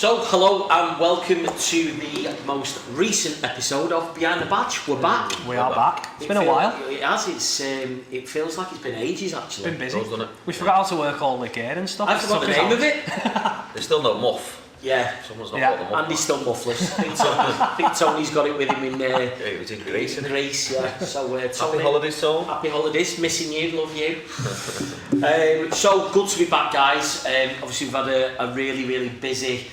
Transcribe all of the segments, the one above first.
So, hello and welcome to the most recent episode of Behind the Badge. We're back. We are back. It's been a while. It has. It feels like it's been ages actually. Been busy. Doesn't it? We forgot how to work all the gear and stuff. I forgot the name of it. There's still no muff. Yeah. Someone's not Yeah. got the muff. Andy's still muffless. I think Tony's got it with him in It was in Greece, isn't it? Greece, yeah. So, Tony, Happy holidays, Tom. Happy holidays. Missing you. Love you. So good to be back, guys. Obviously, we've had a really busy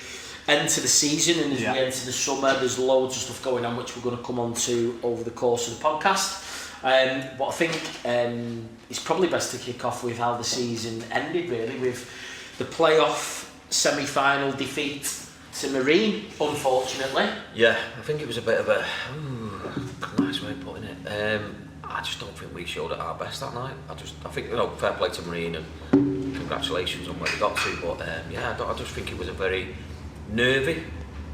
end to the season, and as we enter the summer, there's loads of stuff going on which we're going to come on to over the course of the podcast. But I think it's probably best to kick off with how the season ended, really, with the playoff semi-final defeat to Marine, unfortunately. Yeah, I think it was a bit of a nice way of putting it. I just don't think we showed at our best that night. I think, fair play to Marine and congratulations on where they got to, but I just think it was a very nervy.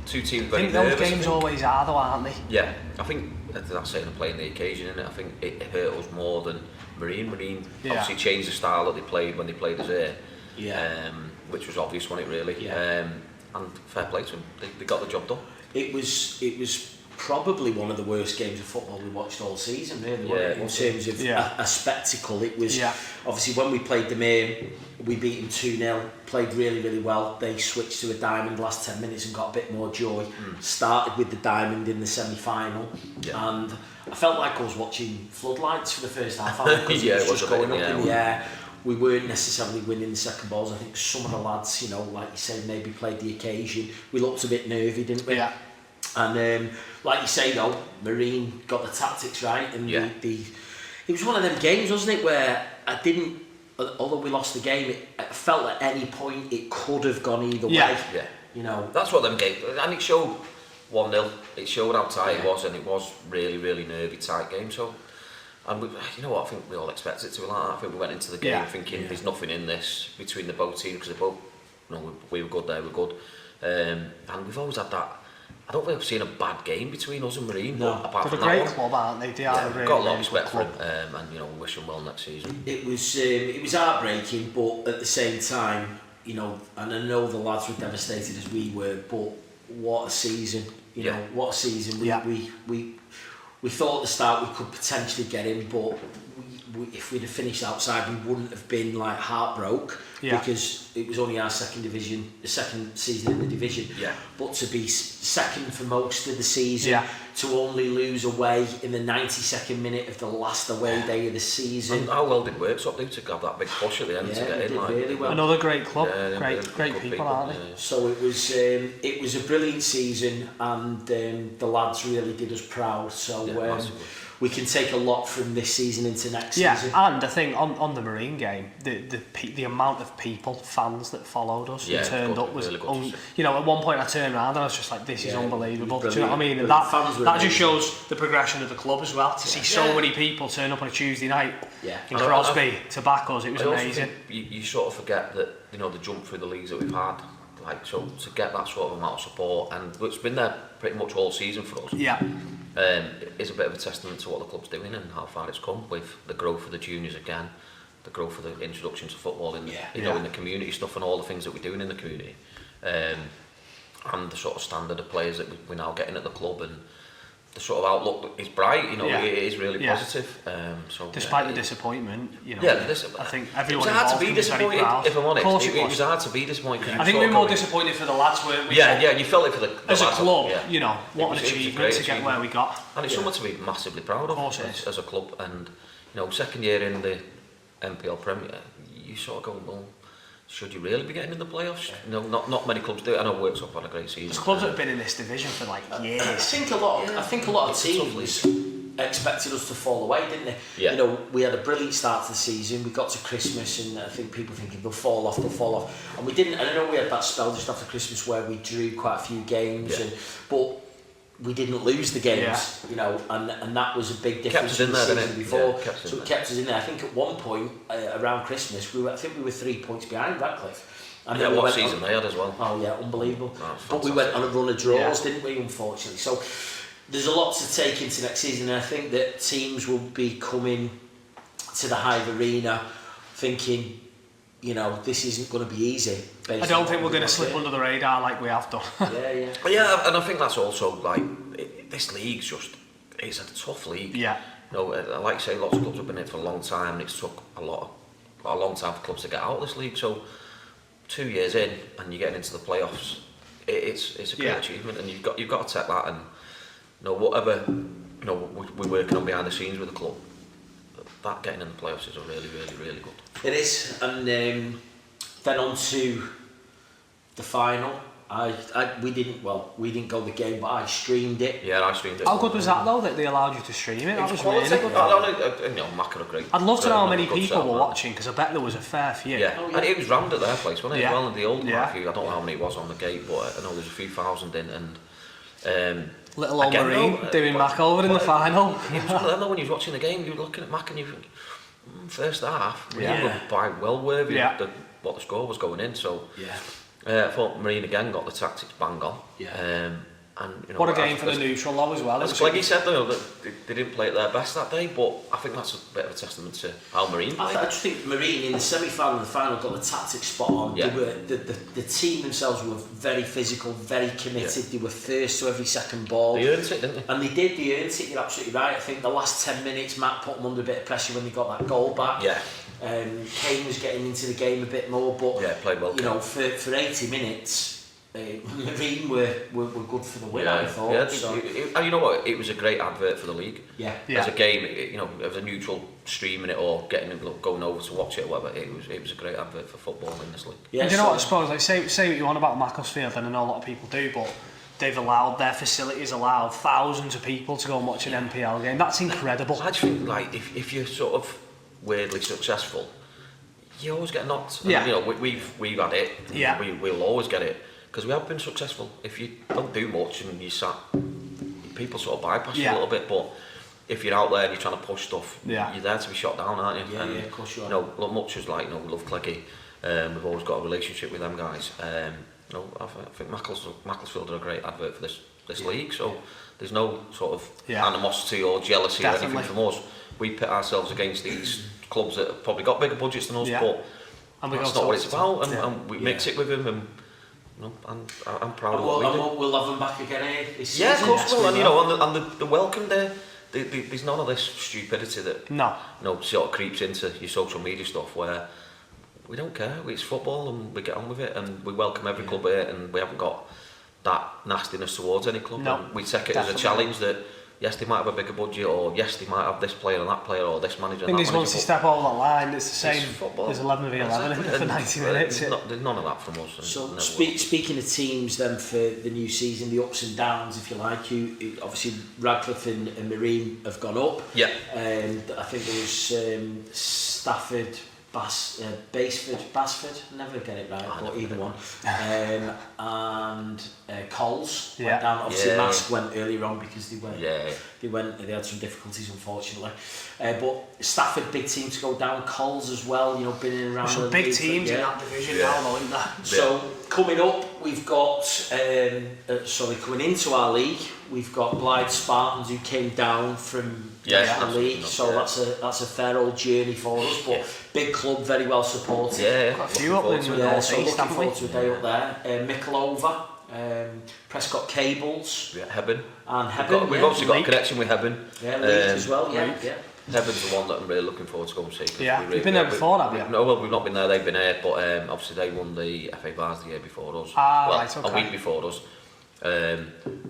Two teams very nervous. I think those games always are though, aren't they? Yeah, I think that's saying playing the occasion, innit? I think it hurt us more than Marine. Marine obviously changed the style that they played when they played us here. Yeah. Which was obvious, wasn't it, really? Yeah. And fair play to them. They got the job done. It was probably one of the worst games of football we watched all season, really, in terms of a spectacle. It was obviously when we played them here, we beat them 2-0, played really well. They switched to a diamond last 10 minutes and got a bit more joy. Started with the diamond in the semi-final, and I felt like I was watching floodlights for the first half hour because it was just going up in the air. We weren't necessarily winning the second balls. I think some of the lads, like you said, maybe played the occasion. We looked a bit nervy, didn't we? Yeah. And like you say though, Marine got the tactics right, and it was one of them games, wasn't it, where although we lost the game, it felt at any point it could have gone either way. Yeah. That's what them games, and it showed 1-0. It showed how tight it was, and it was really nervy, tight game. So, and you know what, I think we all expected it to be like that. I think we went into the game thinking there's nothing in this between the both teams, because they both, we were good, they were good, and we've always had that. I don't think I've seen a bad game between us and Marine. No, apart they're from a great club, aren't they? They are a really, got a lot of respect club. for them, and we wish them well next season. It was heartbreaking, but at the same time, and I know the lads were devastated as we were, but what a season! What a season! We thought at the start we could potentially get in, but if we'd have finished outside, we wouldn't have been like heartbroken because it was only our second season in the division. Yeah. But to be second for most of the season, to only lose away in the 92nd minute of the last away day of the season. And how well did Worksop do to have that big push at the end to get in? Really well. Another great club, great people, aren't they? So it was a brilliant season, and the lads really did us proud. So we can take a lot from this season into next season. And I think on the Marine game, the amount of people, fans that followed us and turned up was, really at one point I turned around and I was just like, this is unbelievable. Do you know what I mean? And that just shows the progression of the club as well. To see so many people turn up on a Tuesday night in Crosby to back us, it was amazing. You sort of forget that the jump through the leagues that we've had. So to get that sort of amount of support, and it's been there pretty much all season for us. Is a bit of a testament to what the club's doing and how far it's come with the growth of the juniors again, the growth of the introduction to football in in the community stuff and all the things that we're doing in the community, and the sort of standard of players that we're now getting at the club, and the sort of outlook is bright. It is really positive. Despite the disappointment, I think everyone. It was hard to be disappointed, if I'm honest. It was hard to be disappointed. I think we were more disappointed for the lads, weren't we? You felt it for the as lads. a club. What an achievement to get where we got. And it's something to be massively proud of as a club. And second year in the MPL Premier, you sort of go, well, should you really be getting in the playoffs? Not many clubs do it. I know Worksop had a great season. There's clubs that have been in this division for like years. I think a lot of teams expected us to fall away, didn't they? Yeah. We had a brilliant start to the season. We got to Christmas, and I think people thinking they'll fall off, and we didn't. And I know we had that spell just after Christmas where we drew quite a few games, but we didn't lose the games, and that was a big difference from the season before. So it kept us in there. I think at one point around Christmas, we were 3 points behind Radcliffe. And what season they had as well. Oh yeah, unbelievable. But we went on a run of draws, didn't we, unfortunately. So there's a lot to take into next season, and I think that teams will be coming to the Hive Arena thinking, you know, this isn't going to be easy. I don't think we're going to slip under the radar like we have done. Yeah, and I think that's also like this league's it's a tough league. Yeah. You know, like I say, lots of clubs have been in it for a long time, and it's took a long time for clubs to get out of this league. So 2 years in, and you're getting into the playoffs. It's a great achievement, and you've got to take that, and you know, whatever we're working on behind the scenes with the club, that getting in the playoffs is a really, really, really good. It is, and then on to the final. We didn't go the game, but I streamed it. Yeah, I streamed it. How good was that though, that they allowed you to stream it? That was really good. Mac are great. I'd love to know how many people were watching, because I bet there was a fair few. Yeah, and it was rammed at their place, wasn't it? Well, in the old Matthew, I don't know how many it was on the gate, but I know there's a few thousand in, and little old Marine doing Mac over in the final. I don't know, when you was watching the game, you were looking at Mac and you think, first half, you were by well worthy of what the score was going in. So I thought Marine again got the tactics bang on. And, you know, what a game for the neutral though as well. As Cleggy said though, that they didn't play at their best that day, but I think that's a bit of a testament to how Marine played. I just think Marine in the semi-final and the final got the tactics spot on. They were, the team themselves were very physical, very committed. They were first to every second ball. They earned it, didn't they? And they did, they earned it, you're absolutely right. I think the last 10 minutes Matt put them under a bit of pressure when they got that goal back. Kane was getting into the game a bit more, but played well. You know, for 80 minutes, Marine were good for the win. I thought. And you know what? It was a great advert for the league. As a game, you know, as a neutral streaming it or going over to watch it or whatever, it was a great advert for football in this league. And do you know what? I suppose, like, say what you want about Macclesfield, and I know a lot of people do, but they've allowed their facilities thousands of people to go and watch an NPL game. That's incredible. I just think, like, if you're sort of weirdly successful, you always get knocked. And, you know, we've had it. We'll always get it. Because we have been successful. If you don't do much and you people sort of bypass you a little bit, but if you're out there and you're trying to push stuff, you're there to be shot down, aren't you? Of course you are. You know, much as like, you know, we love Cleggy, we've always got a relationship with them guys. You know, I think Macclesfield are a great advert for this league, so there's no sort of animosity or jealousy or anything from us. We pit ourselves against these clubs that have probably got bigger budgets than us, but that's not what it's about, and we mix it with them, and no, I'm proud of what we do. We'll have them back again this season. Yeah, of course we will. And you know, and the welcome there, there's none of this stupidity that sort of creeps into your social media stuff where we don't care. It's football and we get on with it, and we welcome every club here, and we haven't got that nastiness towards any club. No, and we take it as a challenge that yes, they might have a bigger budget, or yes, they might have this player and that player, or this manager. I think once you step over that line, it's the same. Football. There's 11 v 11 for 90 minutes. There's none of that from us. So speaking of teams, then for the new season, the ups and downs, if you like, obviously Radcliffe and Marine have gone up. Yeah. And I think there was Stafford. Basford, never get it right, but either one. And Coles went down. Obviously, Mask went earlier on because they had some difficulties, unfortunately. But Stafford, big team to go down. Coles as well, you know, been in around. Some big teams in that division now, though, isn't there? So coming up, we've got coming into our league, we've got Blythe Spartans who came down from the league, so that's a fair old journey for us, but big club, very well supported. Got a few up there, so looking forward to a day up there. Michelova, Prescott Cables, Hebben. And Hebben. We've obviously got a connection with Hebben. Yeah, Leeds as well. Yeah. Heben's the one that I'm really looking forward to go and see. You've been there before, have you? No, well, we've not been there. They've been here, but obviously they won the FA Bars the year before us. A week before us.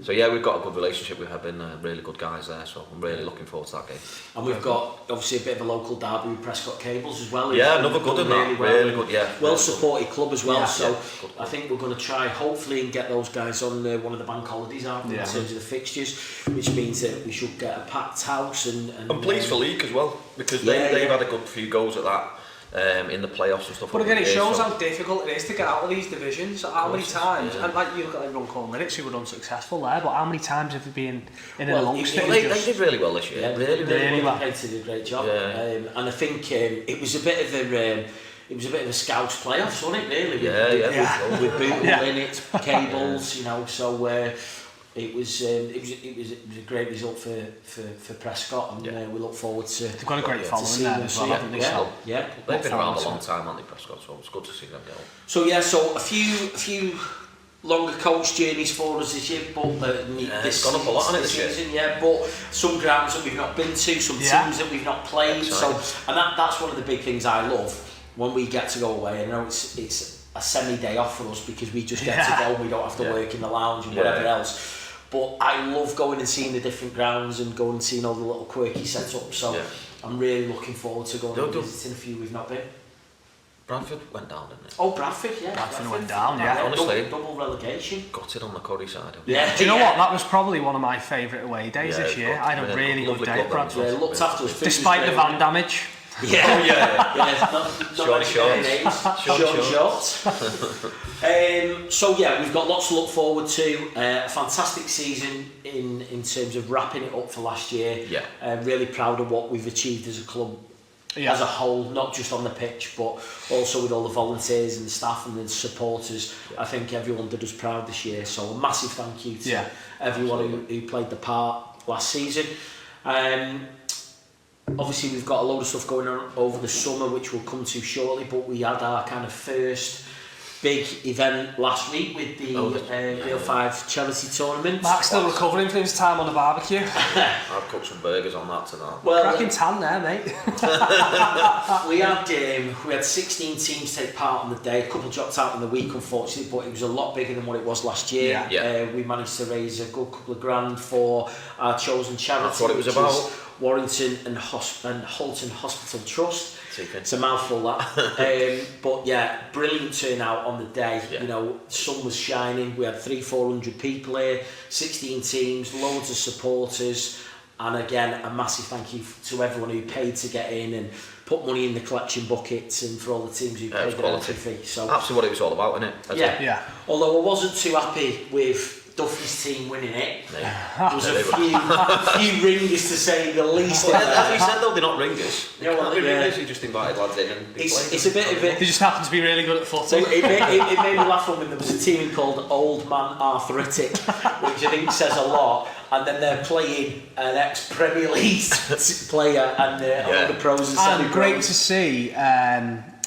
So yeah, we've got a good relationship with Hebben, really good guys there, so I'm really looking forward to that game. And we've got obviously a bit of a local derby with Prescott Cables as well. Yeah, another good one, really good, well supported club as well, so I think we're going to try hopefully and get those guys on one of the bank holidays in terms of the fixtures, which means that we should get a packed house and pleased for League as well, because they've had a good few goals at that. In the playoffs and stuff. But again, it shows how difficult it is to get out of these divisions. How many times, and like you look at Runcorn Minutes who were unsuccessful there, but how many times have they been in a long stage? They did really well this year. Yeah, really well. They did a great job. And I think it was a bit of a Scouts playoffs, wasn't it? Really. With Bootle in it, Cables, you know. So It was a great result for Prescott, and we look forward to. They've got a great following there as well, haven't they? They've been around a long time, haven't they, Prescott? So it's good to see them go. So a few longer coach journeys for us this year, but it's gone up a lot on it this season. Yeah, but some grounds that we've not been to, some teams that we've not played. Exciting. So, and that's one of the big things I love when we get to go away. I know it's a semi-day off for us because we just get to go and we don't have to work in the lounge and whatever else. But I love going and seeing the different grounds and going and seeing all the little quirky setups. So I'm really looking forward to going and visiting a few we've not been. Bradford went down, didn't it? Oh, Bradford, yeah. Bradford went down, honestly. Double relegation. Got it on the Corrie side. Yeah. Do you know what? That was probably one of my favourite away days this year. I had a really good day at Bradford. Yeah, looked after us. Despite the van damage. Short shorts. So we've got lots to look forward to. A fantastic season in terms of wrapping it up for last year. Really proud of what we've achieved as a club as a whole, not just on the pitch, but also with all the volunteers and the staff and the supporters. I think everyone did us proud this year. So a massive thank you to everyone who played the part last season. Obviously we've got a load of stuff going on over the summer which we'll come to shortly, but we had our kind of first big event last week with the Real 5 charity tournament. Mark's still recovering from his time on the barbecue. I've cooked some burgers on that tonight. Cracking tan there, mate. we had 16 teams take part on the day. A couple dropped out in the week, unfortunately, but it was a lot bigger than what it was last year. We managed to raise a good couple of grand for our chosen charity. That's what it was about. Warrington and Holton Hospital Trust. It's a mouthful, that. But brilliant turnout on the day. You know, sun was shining. We had 300-400 people here, 16 teams, loads of supporters, and again a massive thank you to everyone who paid to get in and put money in the collection buckets, and for all the teams who paid the entry fee. So absolutely what it was all about, isn't it? Although I wasn't too happy with Duffy's team winning it. There was a few ringers to say the least. As we said though, they're not ringers. They just invited lads in and it's a bit of it. They just happen to be really good at footy. It made me laugh when there was a team called Old Man Arthritic, which I think says a lot. And then they're playing an ex-Premier League player and all the pros and semi-pros. Great to see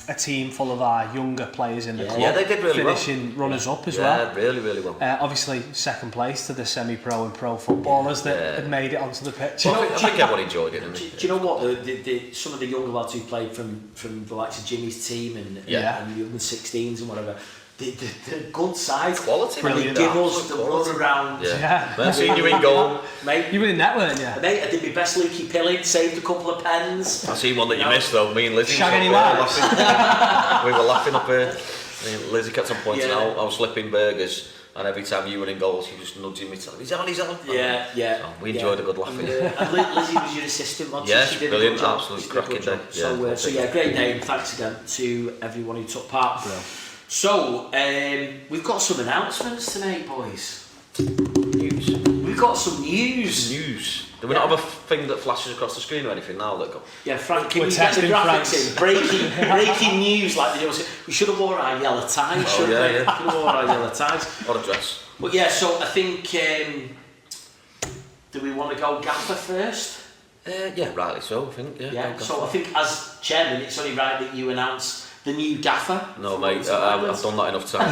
a team full of our younger players in the club. Yeah, they did really finishing runners-up as well. Yeah, really, really well. Obviously, second place to the semi-pro and pro footballers that had made it onto the pitch. Well, I think everyone enjoyed it, didn't they? Do you know what? Some of the younger lads who played from the likes of Jimmy's team and the under 16s and whatever, the good side. Quality. Brilliant. They give us the run around. I've seen you in goal. Mate, you were in net, weren't you? Mate, I did my best Lukey Pillin, saved a couple of pens. I seen one that you missed though, me and Lizzie. Shagging lives. We were laughing up here. Lizzie kept on pointing out I was slipping burgers, and every time you were in goal, she was just nudging me, telling me, he's on. So we enjoyed a good laughing. And Lizzie was your assistant, wasn't she? Yes, she did brilliant, absolute cracking day. So great day, and thanks again to everyone who took part. So, we've got some announcements tonight, boys. News. We've got some news. Do we not have a thing that flashes across the screen or anything now? Frank, can you get the graphics in? Breaking news like they do. We should have worn our yellow ties, shouldn't we? Should have worn our yellow ties. Or a dress. But so I think, do we want to go gaffer first? Rightly so, I think. So I think as chairman, it's only right that you announce the new gaffer. No, mate, I've done that enough time.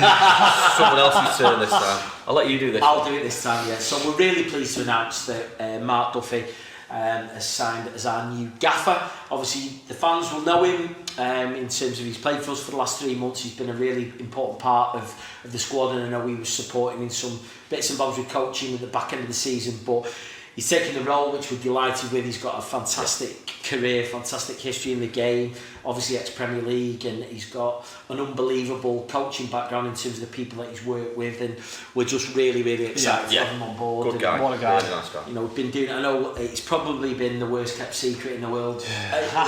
Someone else's turn this time. I'll let you do this. I'll do it this time, So we're really pleased to announce that Mark Duffy has signed as our new gaffer. Obviously, the fans will know him in terms of he's played for us for the last 3 months. He's been a really important part of the squad, and I know he was supporting in some bits and bobs with coaching at the back end of the season, but he's taken the role, which we're delighted with. He's got a fantastic career, fantastic history in the game, obviously ex-Premier League, and he's got an unbelievable coaching background in terms of the people that he's worked with, and we're just really, really excited to have him on board. Good guy. What a guy. Really nice guy. You know, we've been doing, I know it's probably been the worst kept secret in the world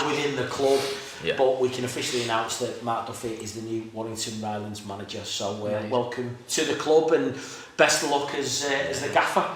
within the club, but we can officially announce that Mark Duffy is the new Warrington Rylands manager. So welcome to the club, and best of luck as the gaffer.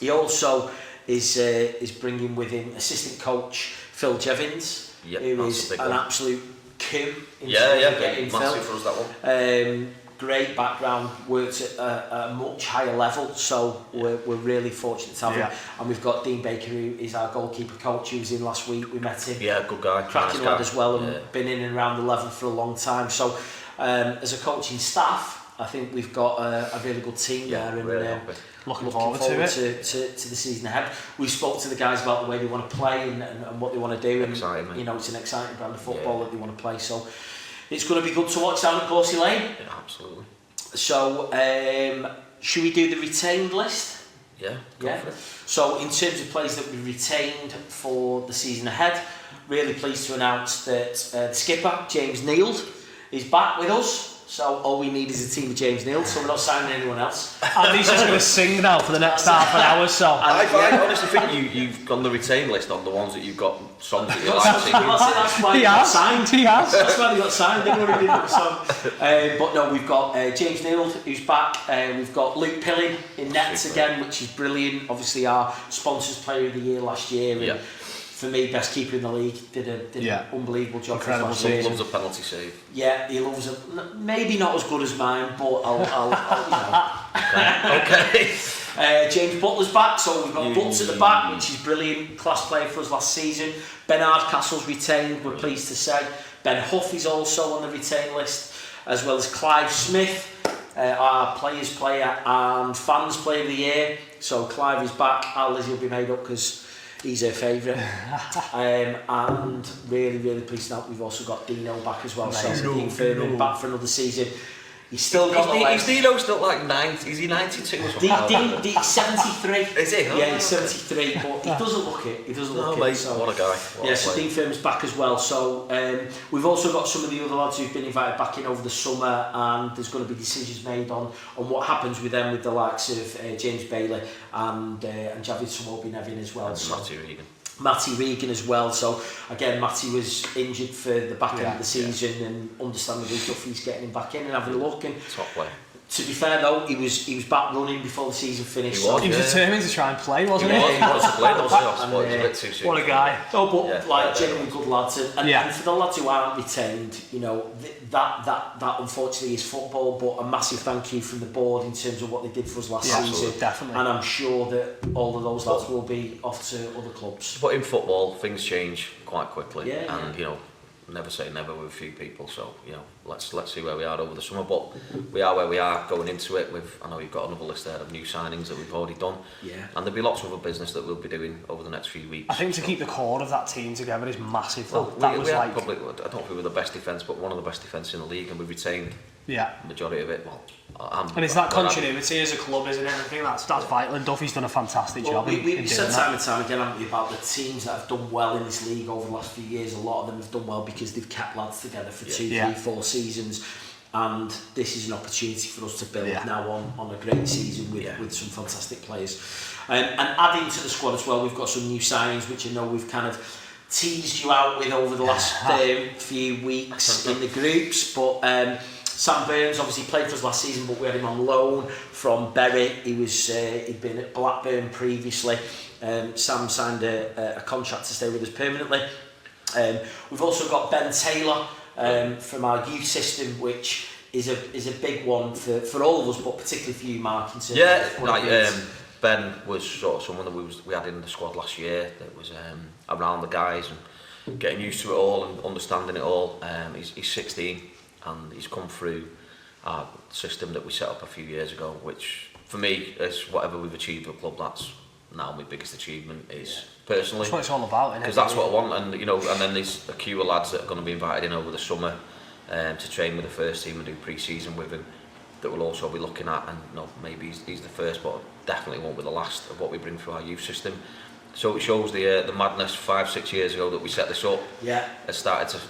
He also is bringing with him assistant coach Phil Jevons, who is an absolute coup in getting massive for us, that one. great background, worked at a much higher level, so we're really fortunate to have him. And we've got Dean Baker, who is our goalkeeper coach, who was in last week. We met him. Yeah, good guy. Cracking lad as well, and been in and around the level for a long time. So as a coaching staff, I think we've got a really good team there, and really looking forward to the season ahead. We spoke to the guys about the way they want to play and what they want to do, and you know, it's an exciting brand of football that they want to play. So it's going to be good to watch down at Gorsey Lane. Yeah, absolutely. So should we do the retained list? Yeah. Go for it. So in terms of players that we retained for the season ahead, really pleased to announce that the skipper James Neild is back with us. So all we need is a team of James Neild, so we're not signing anyone else. And he's just going to sing now for the next half an hour. So I honestly think you've got the retain list on the ones that you've got songs that you like singing. That's why he has signed. He has. That's why they got signed. They already did the song. But no, we've got James Neild, who's back. We've got Luke Pilling in nets again, which is brilliant. Obviously, our sponsors player of the year last year. And for me, best keeper in the league, did an unbelievable job. Incredible. He loves a penalty save. Yeah, he loves it. Maybe not as good as mine, but I'll you know. Okay. James Butler's back, so we've got Butts at the back, which is brilliant. Class player for us last season. Ben Hardcastle's retained, we're pleased to say. Ben Huff is also on the retain list, as well as Clive Smith, our players player and fans player of the year. So Clive is back. Our Lizzie will be made up because he's her favourite. And really pleased now we've also got Dino back as well. So Dean Furman back for another season. He's still got the legs. Is Dino still like 90? Is he 92 or something? Dean's 73. Is he? Yeah, he's 73, but he doesn't look it. He doesn't look it. So, what a guy. So Dean Furman's back as well. So we've also got some of the other lads who've been invited back in over the summer, and there's going to be decisions made on what happens with them, with the likes of James Bailey and Javid Samobi-Nevin as well. And Matty Regan as well. So again, Matty was injured for the back end of the season, and understandably Duffy's getting him back in and having a look. And top player. To be fair though, he was back running before the season finished. He was determined to try and play, wasn't he? He wanted to play, wasn't he? It was a bit too soon. What a guy. But genuinely good lads. And for the lads who aren't retained, you know, that unfortunately is football, but a massive thank you from the board in terms of what they did for us last season. Definitely. And I'm sure that all of those lads will be off to other clubs. But in football, things change quite quickly. You know, never say never with a few people, so you know, let's see where we are over the summer. But we are where we are going into it. I know you've got another list there of new signings that we've already done, and there'll be lots of other business that we'll be doing over the next few weeks. I think to keep the core of that team together is massive. Well, we had probably, I don't know if we were the best defence, but one of the best defence in the league, and we retained the majority of it. And it's that continuity as a club, isn't it? I think that's vital, and Duffy's done a fantastic job. We said time and time again, haven't we, about the teams that have done well in this league over the last few years. A lot of them have done well because they've kept lads together for 2, 3, 4 seasons, and this is an opportunity for us to build now on a great season with some fantastic players. And adding to the squad as well, we've got some new signings which I know we've kind of teased you out with over the last few weeks in the groups, but Sam Burns obviously played for us last season, but we had him on loan from Bury. He'd been at Blackburn previously. Sam signed a contract to stay with us permanently. We've also got Ben Taylor from our youth system, which is a big one for all of us, but particularly for you, Mark. In terms of Ben was sort of someone that we had in the squad last year that was around the guys and getting used to it all and understanding it all. He's 16. And he's come through our system that we set up a few years ago, which for me is whatever we've achieved with the club, that's now my biggest achievement is personally. That's what it's all about, isn't it? Because that's what I want, and you know, and then there's a queue of lads that are going to be invited in over the summer to train with the first team and do pre-season with him that we'll also be looking at, and maybe he's the first, but definitely won't be the last of what we bring through our youth system. So it shows the madness 5-6 years ago that we set this up. Has started to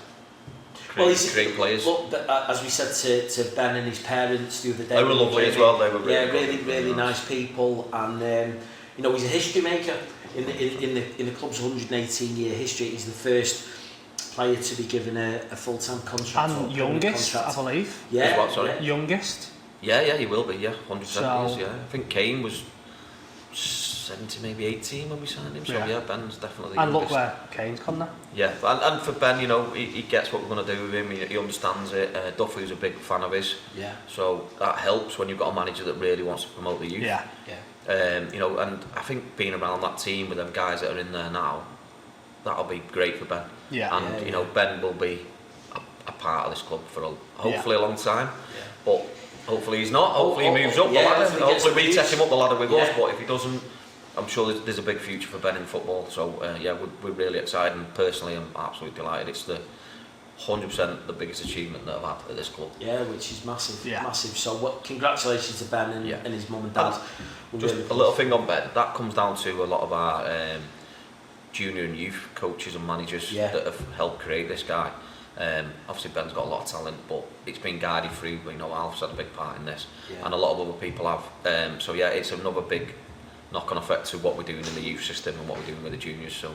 great players. Look, as we said to Ben and his parents the other day, they were lovely as well. They were really nice people, and you know, he's a history maker in the club's 118-year history. He's the first player to be given a full-time contract and youngest, I believe. Youngest. Yeah, he will be. 100%. I think Kane was 17, maybe 18 when we signed him. So yeah, Ben's definitely. And look where Kane's come now. Yeah, and for Ben, you know, he gets what we're going to do with him. He understands it. Duffy's a big fan of his. Yeah. So that helps when you've got a manager that really wants to promote the youth. Yeah. You know, and I think being around that team with them guys that are in there now, that'll be great for Ben. Yeah. And you know, Ben will be a part of this club for hopefully a long time. Yeah. But hopefully he's not. Hopefully he moves up the ladder. Hopefully we take him up the ladder with us. But if he doesn't, I'm sure there's a big future for Ben in football. So we're really excited. And personally, I'm absolutely delighted. It's the 100% the biggest achievement that I've had at this club. Yeah, which is massive. Yeah. Massive. So congratulations to Ben and his mum and dad. Just a little thing on Ben. That comes down to a lot of our junior and youth coaches and managers that have helped create this guy. Obviously Ben's got a lot of talent, but it's been guided through. You know, Alf's had a big part in this, and a lot of other people have. So yeah, it's another big knock-on effect to what we're doing in the youth system and what we're doing with the juniors. So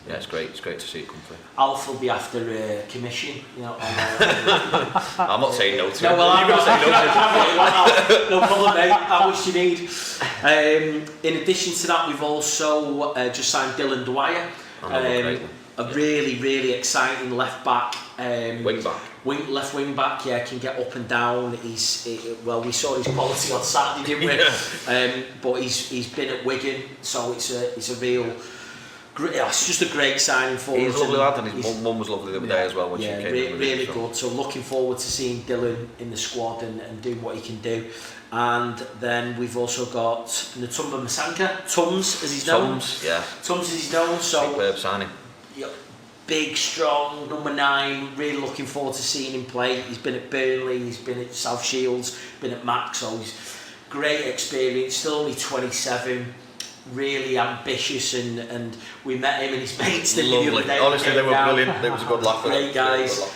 yeah, it's great. It's great to see it come through. Alf will be after commission. You know, I'm not saying no to no, it. well, you're going to say no to it. No problem, mate. How much do you need? In addition to that, we've also just signed Dylan Dwyer. A really exciting left back, left wing back. Yeah, can get up and down. We saw his quality on Saturday, didn't we? But he's been at Wigan, so it's a real. It's just a great signing for us. He's a lovely lad, and his mum was lovely the other day as well when she came in. Really good. So looking forward to seeing Dylan in the squad and doing what he can do. And then we've also got Natumba Masanka, Tums as he's known. Tums as he's known. So superb signing. Big, strong, number 9, really looking forward to seeing him play. He's been at Burnley, he's been at South Shields, been at Max, so he's great experience, still only 27, really ambitious, and we met him and his mates the other day. Honestly, they were brilliant, it was a good laugh. Great guys.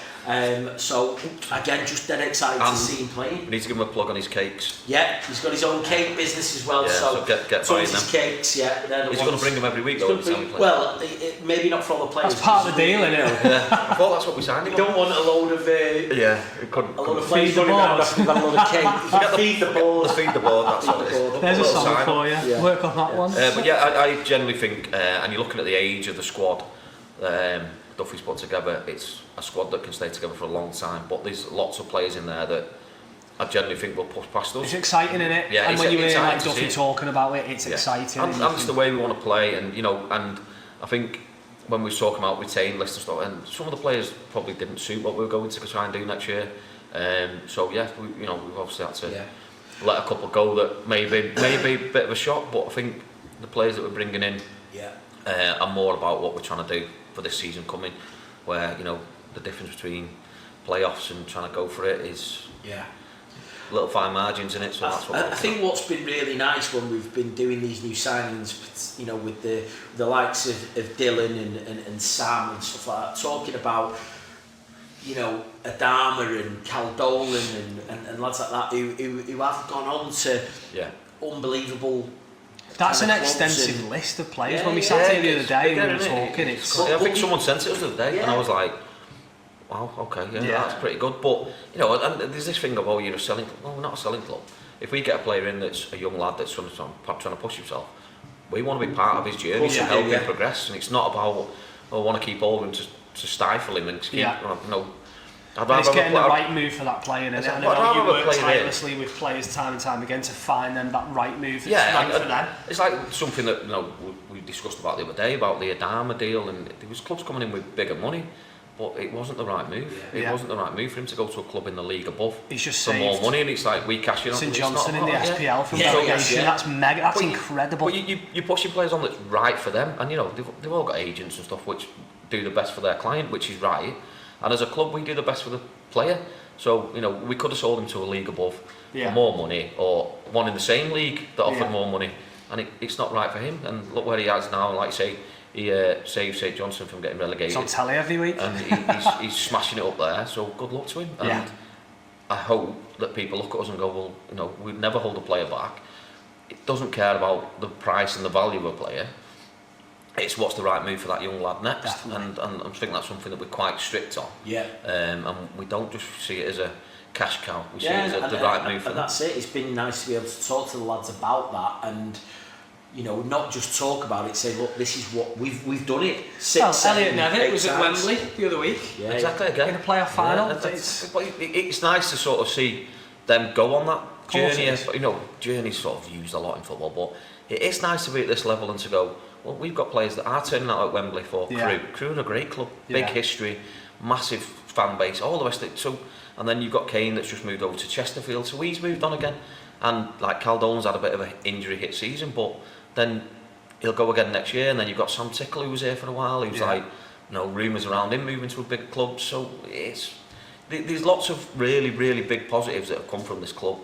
So again, just dead excited to see him playing. We need to give him a plug on his cakes. Yeah, he's got his own cake business as well. So get buying them. Cakes, yeah. He's going to bring them every week though. Well, maybe not for all the players. That's part of the deal, isn't it? Yeah, I thought that's what we signed. You don't want a load of a load of players running around after they've had a load of cake. Feed the board. Feed the board. That's what it is. There's a song for you. Yeah. Work on that one. But yeah, I generally think, and you're looking at the age of the squad. Duffy's put together, it's a squad that can stay together for a long time, but there's lots of players in there that I generally think will push past us. It's exciting, isn't it? Yeah, and when you hear like Duffy talking about it, it's exciting. And it's the way we want to play, and you know, and I think when we were talking about retain list and stuff, and some of the players probably didn't suit what we were going to try and do next year. So yeah, we've obviously had to let a couple go that maybe a bit of a shock, but I think the players that we're bringing in are more about what we're trying to do for this season coming, where you know the difference between playoffs and trying to go for it is little fine margins in it. So that's what I think what's been really nice when we've been doing these new signings, you know, with the likes of Dylan and Sam and stuff like that, talking about, you know, Adama and Cal Dolan and lads like that who have gone on to unbelievable. That's an extensive list of players. When we sat here the other day and we were talking, I think someone sent it us the other day, and I was like, wow, okay, that's pretty good. But you know, and there's this thing of, you're a selling club. Well, we're not a selling club. If we get a player in that's a young lad that's trying to push himself, we want to be part of his journey to help him progress. And it's not about, I want to keep hold of him to stifle him and to keep, you know. It's getting the right move for that player, and I know you work tirelessly with players time and time again to find them that right move that's right for them. It's like something that we discussed about the other day about the Adama deal, and there was clubs coming in with bigger money, but it wasn't the right move. It wasn't the right move for him to go to a club in the league above for more money, and it's like we cash in on St Johnstone in the SPL from relegation. That's mega. That's incredible. But you're pushing players on that's right for them, and you know they've all got agents and stuff which do the best for their client, which is right. And as a club, we do the best for the player. So, you know, we could have sold him to a league above for more money, or one in the same league that offered more money. And it's not right for him. And look where he is now. Like I say, he saved St Johnstone from getting relegated. It's on telly every week. And he's smashing it up there. So good luck to him. And I hope that people look at us and go, well, you know, we'd never hold a player back. It doesn't care about the price and the value of a player. It's what's the right move for that young lad next, and I think that's something that we're quite strict on. And we don't just see it as a cash cow. We see it as the right move for them. And that's it. It's been nice to be able to talk to the lads about that, and not just talk about it, say, look, this is what we've done it. Elliot Nevitt was at Wembley the other week. Yeah, exactly, again. In a playoff final. It's nice to sort of see them go on that journey. Journey's sort of used a lot in football, but it is nice to be at this level and to go, well, we've got players that are turning out at Wembley for Crewe. Crewe are a great club, big history, massive fan base, all the rest of it. So, and then you've got Kane that's just moved over to Chesterfield, so he's moved on again. And like Caldone's had a bit of an injury hit season, but then he'll go again next year. And then you've got Sam Tickle, who was here for a while, who's rumours around him moving to a big club. So there's lots of really, really big positives that have come from this club.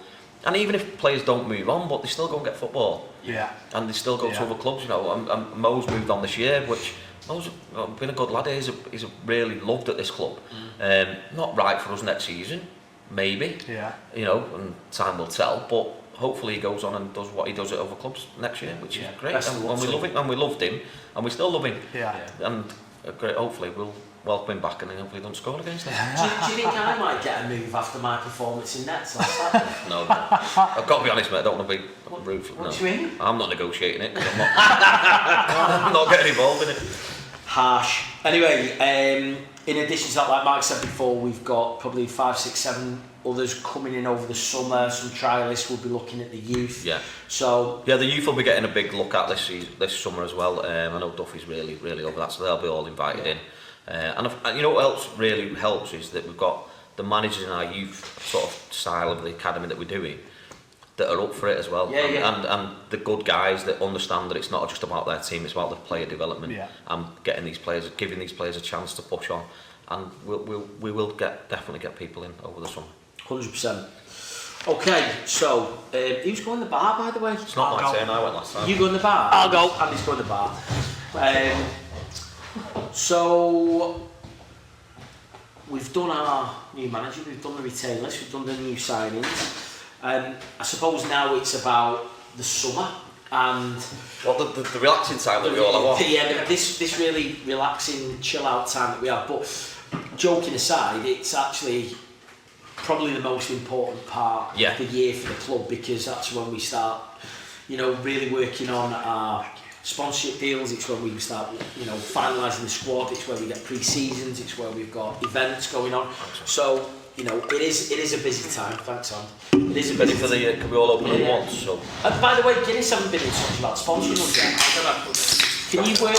And even if players don't move on, but they still go and get football. Yeah. And they still go to other clubs, And Mo's moved on this year, which Mo's been a good lad. He's really loved at this club. Not right for us next season, maybe. Yeah. And time will tell. But hopefully he goes on and does what he does at other clubs next year, which is great. And we love him, and we loved him, and we still love him. Yeah. And hopefully we'll welcome him back, and then hopefully he don't score against us. Do you think I might get a move after my performance in Nets on Saturday? No. I've got to be honest, mate. I don't want to be rude. What do you mean? I'm not negotiating it. I'm not getting involved in it. Harsh. Anyway, in addition to that, like Mark said before, we've got probably 5, 6, 7 others coming in over the summer. Some trialists will be looking at the youth. Yeah. So the youth will be getting a big look at this summer as well. I know Duffy's really, really over that, so they'll be all invited in. And what else really helps is that we've got the managers in our youth sort of style of the academy that we're doing that are up for it as well. And the good guys that understand that it's not just about their team, it's about the player development and giving these players a chance to push on. And we will definitely get people in over the summer. 100%. Okay, so who's going to the bar, by the way? It's not my turn. I went last time. You go in the bar? I'll go. Andy's going to the bar. So we've done our new manager, we've done the retain list, we've done the new signings. I suppose now it's about the summer and the relaxing time that we all have. Yeah, this really relaxing, chill out time that we have. But joking aside, it's actually probably the most important part of the year for the club, because that's when we start, really working on our sponsorship deals. It's when we start, finalising the squad. It's where we get pre-seasons. It's where we've got events going on. So, it is a busy time. Thanks, Sam. It is a busy for the can we all open at once? So. And by the way, Guinness haven't been in touch about sponsoring us yet. Can you can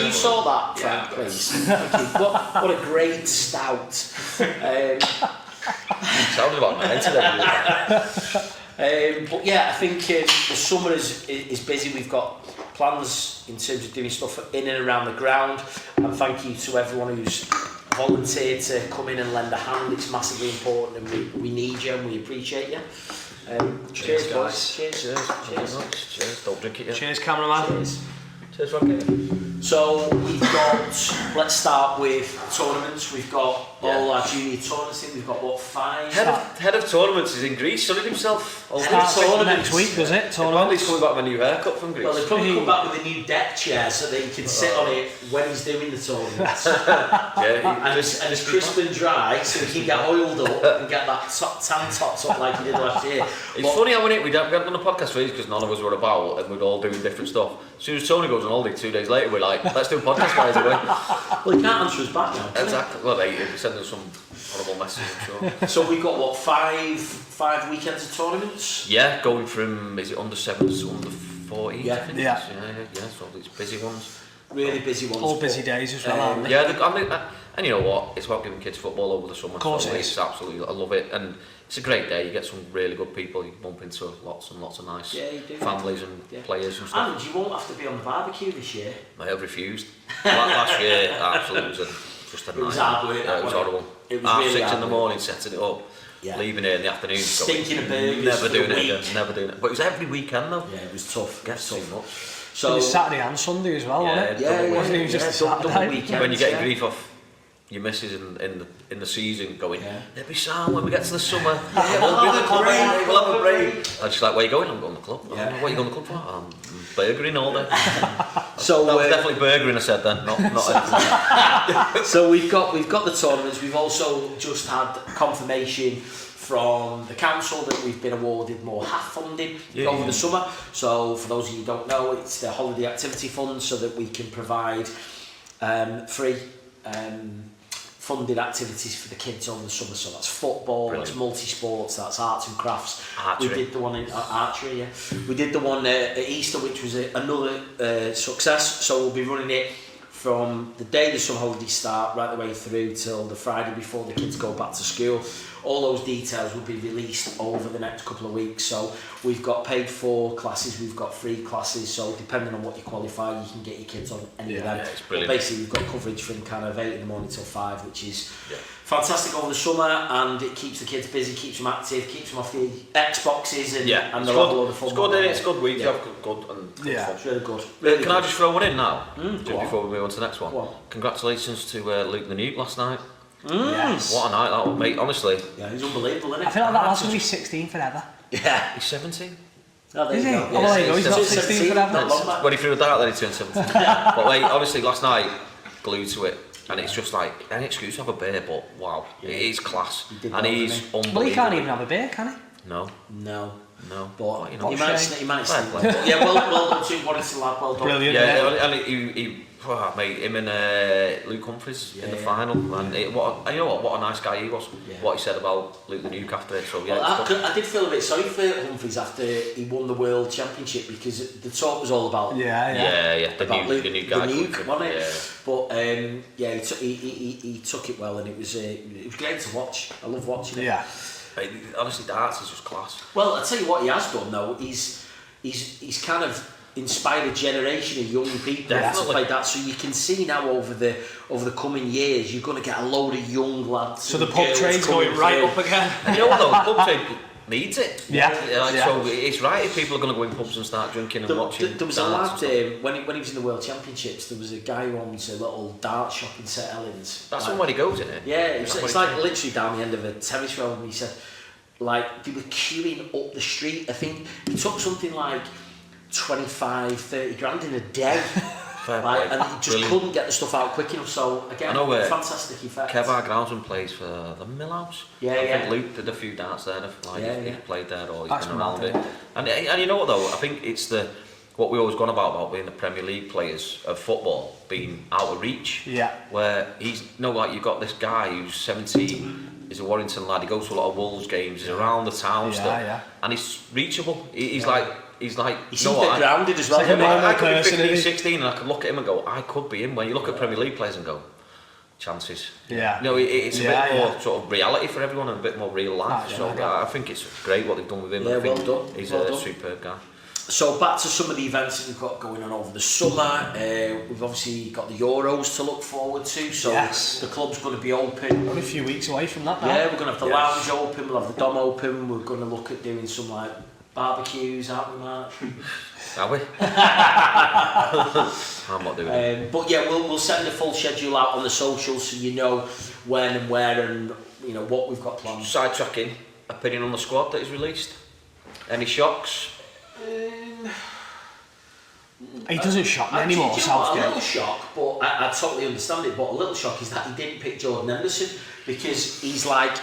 you sort that, Frank, please? Thank you. What a great stout. Sounded about 90 then. But yeah, I think the summer is busy. We've got plans in terms of doing stuff in and around the ground. And thank you to everyone who's volunteered to come in and lend a hand. It's massively important, and we need you and we appreciate you. Cheers, guys. Cheers. Don't drink it yet. Cheers, cameraman. Cheers, Rocky. So we've got, let's start with tournaments. We've got all our junior tournaments in. We've got 5? Head of tournaments is in Greece, sunning himself. Next week, does it? He's coming back with a new haircut from Greece. Well, they'll probably come back with a new deck chair so that he can sit on it when he's doing the tournaments. And it's crisp and dry, so he can get oiled up and get that tan topped up like he did last year. It's funny how we hadn't done a podcast for because none of us were about and we're all doing different stuff. As soon as Tony goes on holiday 2 days later, we're like, let's do a podcast by the way. Well, he can't answer us back now. Exactly. Well, he sent us some horrible message, I'm sure. So we've got 5 weekends of tournaments? Yeah, going from is it under 7s to under 14s? Yeah. I think yeah. So these busy ones. Really busy ones. All busy days as well, aren't they? Yeah, and you know what? It's about giving kids football over the summer. Of course so it is. It's absolutely, I love it, and it's a great day. You get some really good people. You bump into lots and lots of nice families and players and stuff. And you won't have to be on the barbecue this year. I have refused. Last year, absolutely, was just a nightmare. It was hard work. It was horrible. It was really 6 in the morning, setting it up. Yeah. Leaving here in the afternoon. Stinking of burgers. Never doing it again. Never doing it. But it was every weekend though. Yeah, it was tough. Gets too much. So it was Saturday and Sunday as well, wasn't it? Yeah, wasn't even just Saturday. Weekends, when you get grief off your missus in the season, going, there'll be Sam when we get to the summer. We'll have a break. I'm just like, where are you going? I'm going to the club. What are you going to the club for? I'm burgering all day. So that was definitely burgering, I said then, not anything. So we've got the tournaments. We've also just had confirmation from the council that we've been awarded more HAF funding over the summer. So for those of you who don't know, it's the Holiday Activity Fund, so that we can provide free funded activities for the kids over the summer. So that's football, that's multi-sports, that's arts and crafts. Archery. We did the one in archery, yeah. We did the one at Easter, which was another success. So we'll be running it from the day the summer holidays start right the way through till the Friday before the kids go back to school. All those details will be released over the next couple of weeks. So we've got paid for classes, we've got free classes, so depending on what you qualify, you can get your kids on any of them. It's brilliant. But basically we've got coverage from kind of 8 in the morning till 5, which is fantastic over the summer, and it keeps the kids busy, keeps them active, keeps them off the Xboxes, and they'll have a load of fun. It's good week, it's good and fun. It's really good. Really Can I just throw one in now, just before we move on to the next one? Congratulations to Luke the Nuke last night. Yes. What a night that was, mate, honestly. Yeah, he's unbelievable, isn't he? I feel like that lad's going to be 16 forever. Yeah. He's 17. Oh, there Is you he? go. Oh, there you go, he's not 16 forever. When he threw a dart, then he turned 17. But like, honestly, last night, glued to it. And it's just like, any excuse to have a beer, but wow, it is class. And he's unbelievable. Well, he can't even have a beer, can he? No. But you know, he might sneak but yeah, well done to Warrington lad, well done. Brilliant. Yeah, and he mate, him and Luke Humphries in the final, and you know what a nice guy he was. What he said about Luke the Nuke after it. So yeah, I did feel a bit sorry for Humphries after he won the World Championship, because the talk was all about the new guy, the Nuke, wasn't it? Yeah. But he took it well, and it was great to watch. I love watching it. Yeah. Honestly, darts is just class. Well, I'll tell you what he has done though. He's kind of inspired a generation of young people to play that. So you can see now over the coming years, you're going to get a load of young lads. So the pub trade's going right up again. And you know what though, the pub trade needs it. Yeah. So it's right if people are going to go in pubs and start drinking and watching. There was a lad when he was in the World Championships. There was a guy who owns a little dart shop in St Helens. That's somewhere he goes, isn't it? Yeah, it's like literally down the end of a terrace road. And he said, like, they were queuing up the street. I think it took something like 25-30 grand in a day. And he just couldn't get the stuff out quick enough. So again, fantastic effect. Kev, our groundsman, plays for the Millhouse. I think Luke did a few darts there. He's played there, or he's been around it. And you know what though, I think it's what we always gone about being the Premier League players of football being out of reach. Yeah. Where you've got this guy who's 17. He's a Warrington lad. He goes to a lot of Wolves games. He's around the town still, and he's reachable. He's like. He seems a bit grounded as well. I could be 15, 16, and I could look at him and go, I could be him. When you look at Premier League players and go, chances. Yeah. It's a bit more sort of reality for everyone and a bit more real life. I think it's great what they've done with him. Yeah, well done. He's a superb guy. So back to some of the events that we've got going on over the summer. We've obviously got the Euros to look forward to. So the club's going to be open. Only a few weeks away from that now. Yeah, we're going to have the lounge open. We'll have the Dom open. We're going to look at doing some barbecues, aren't we, Mark? Are we? I'm not doing it. But yeah, we'll send the full schedule out on the socials so you know when and where and what we've got planned. Sidetracking, opinion on the squad that is released? Any shocks? He doesn't shock me anymore, Southgate. A little shock, but I totally understand it, but a little shock is that he didn't pick Jordan Henderson, because he's like,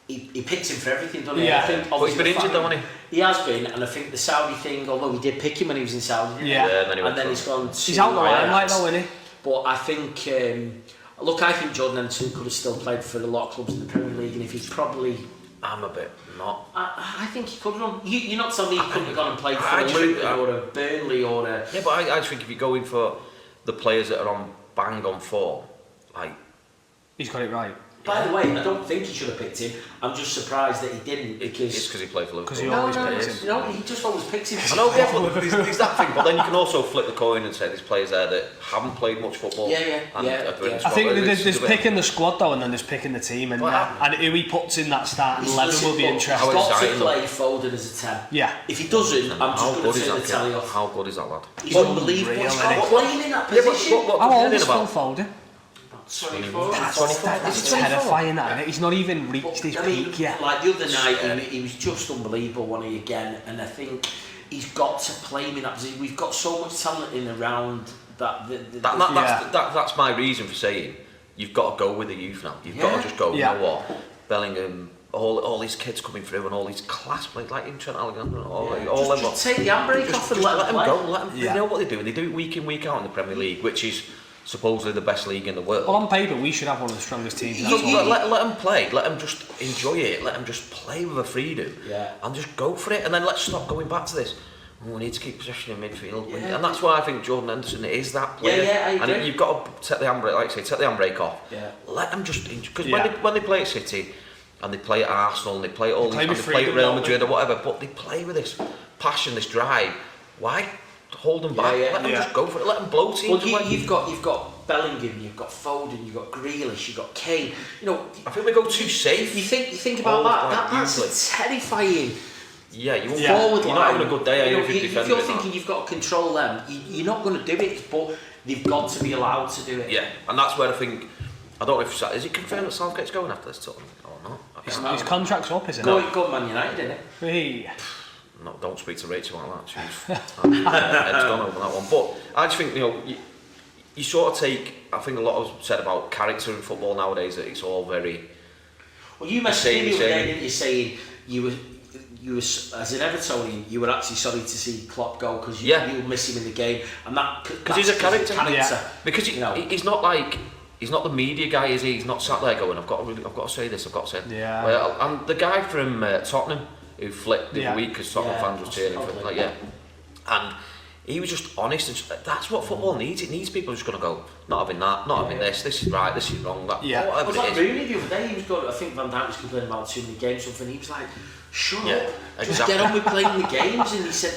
he picks him for everything, doesn't he? Yeah, but he's been injured, though, hasn't he? He has been, and I think the Saudi thing, although he did pick him when he was in Saudi, and then he's gone to... He's out the limelight though, isn't he? But I think, I think Jordan Henderson could have still played for a lot of clubs in the Premier League, and if he's probably... I'm a bit not. I think he could have. You're not telling me he couldn't have gone and played for a Luton or a Burnley or a... Yeah, but I think if you go in for the players that are on bang on form, he's got it right. By the way, I don't think he should have picked him. I'm just surprised that he didn't, because... It's because he played for Liverpool. Because he always picks him. No, he just always picks him. I know, but there's that thing. But then you can also flip the coin and say there's players there that haven't played much football. Yeah. I think there's picking the squad though, and then there's picking the team, and who he puts in that starting 11 will be interesting. He's got to play Foden as a 10. Yeah. If he doesn't, I'm just going to turn the telly off. How good is that lad? He's unbelievable. He's not playing in that position. How old is Phil Foden? 24. That's terrifying, that, isn't it? He's not even reached his peak yet. Like the other night, he was just unbelievable, wasn't he, again? And I think he's got to play him in that position. We've got so much talent in around that. That's my reason for saying you've got to go with the youth now. You've got to just go, you know what, Bellingham, all these kids coming through and all these class players like in Trent Alexander and all them. Just take the handbrake off and let them go. Let them. You know what they do? They do it week in, week out in the Premier League, which is supposedly the best league in the world. Well, on paper, we should have one of the strongest teams. Let them play. Let them just enjoy it. Let them just play with a freedom. And just go for it. And then let's stop going back to this. We need to keep possession in midfield, and that's why I think Jordan Henderson is that player. I agree. And you've got to take the handbrake, like I say, take the handbrake off. Let them just because when they play at City and they play at Arsenal and they play at all these, and they play at Real Madrid or whatever, but they play with this passion, this drive. Why hold them back? Let them just go for it. Let them blow teams. Well, you've got Bellingham, you've got Foden, you've got Grealish, you've got Kane. You know, I think we go too safe. You think about that. That's terrifying. Yeah, you won't forward you're line. not having a good day. If you're thinking you've got to control them, you're not going to do it. But they've got to be allowed to do it. Yeah, and that's where I think. I don't know if is it confirmed that Southgate's going after this tournament or not? His contract's up, isn't it? Go Man United, isn't it? Hey. No, don't speak to Rachel like that. She's head's gone over that one. But I just think you sort of take. I think a lot of said about character in football nowadays that it's all very. Well, you messaged me the other day, didn't you, saying you were as an Evertonian, you were actually sorry to see Klopp go because you miss him in the game, and because he's a character. Because he's not like. He's not the media guy, is he? He's not sat there going, I've got to say this, I've got to say it. Yeah. Well, and the guy from Tottenham who flipped the other week because Tottenham fans were cheering for him. And he was just honest. And that's what football needs. It needs people who's going to go, not having that, not having this is right, this is wrong. Whatever it is. Like Rooney the other day, he was going, I think Van Dijk was complaining about too many games or something. He was like, shut up, just get on with playing the games. And he said,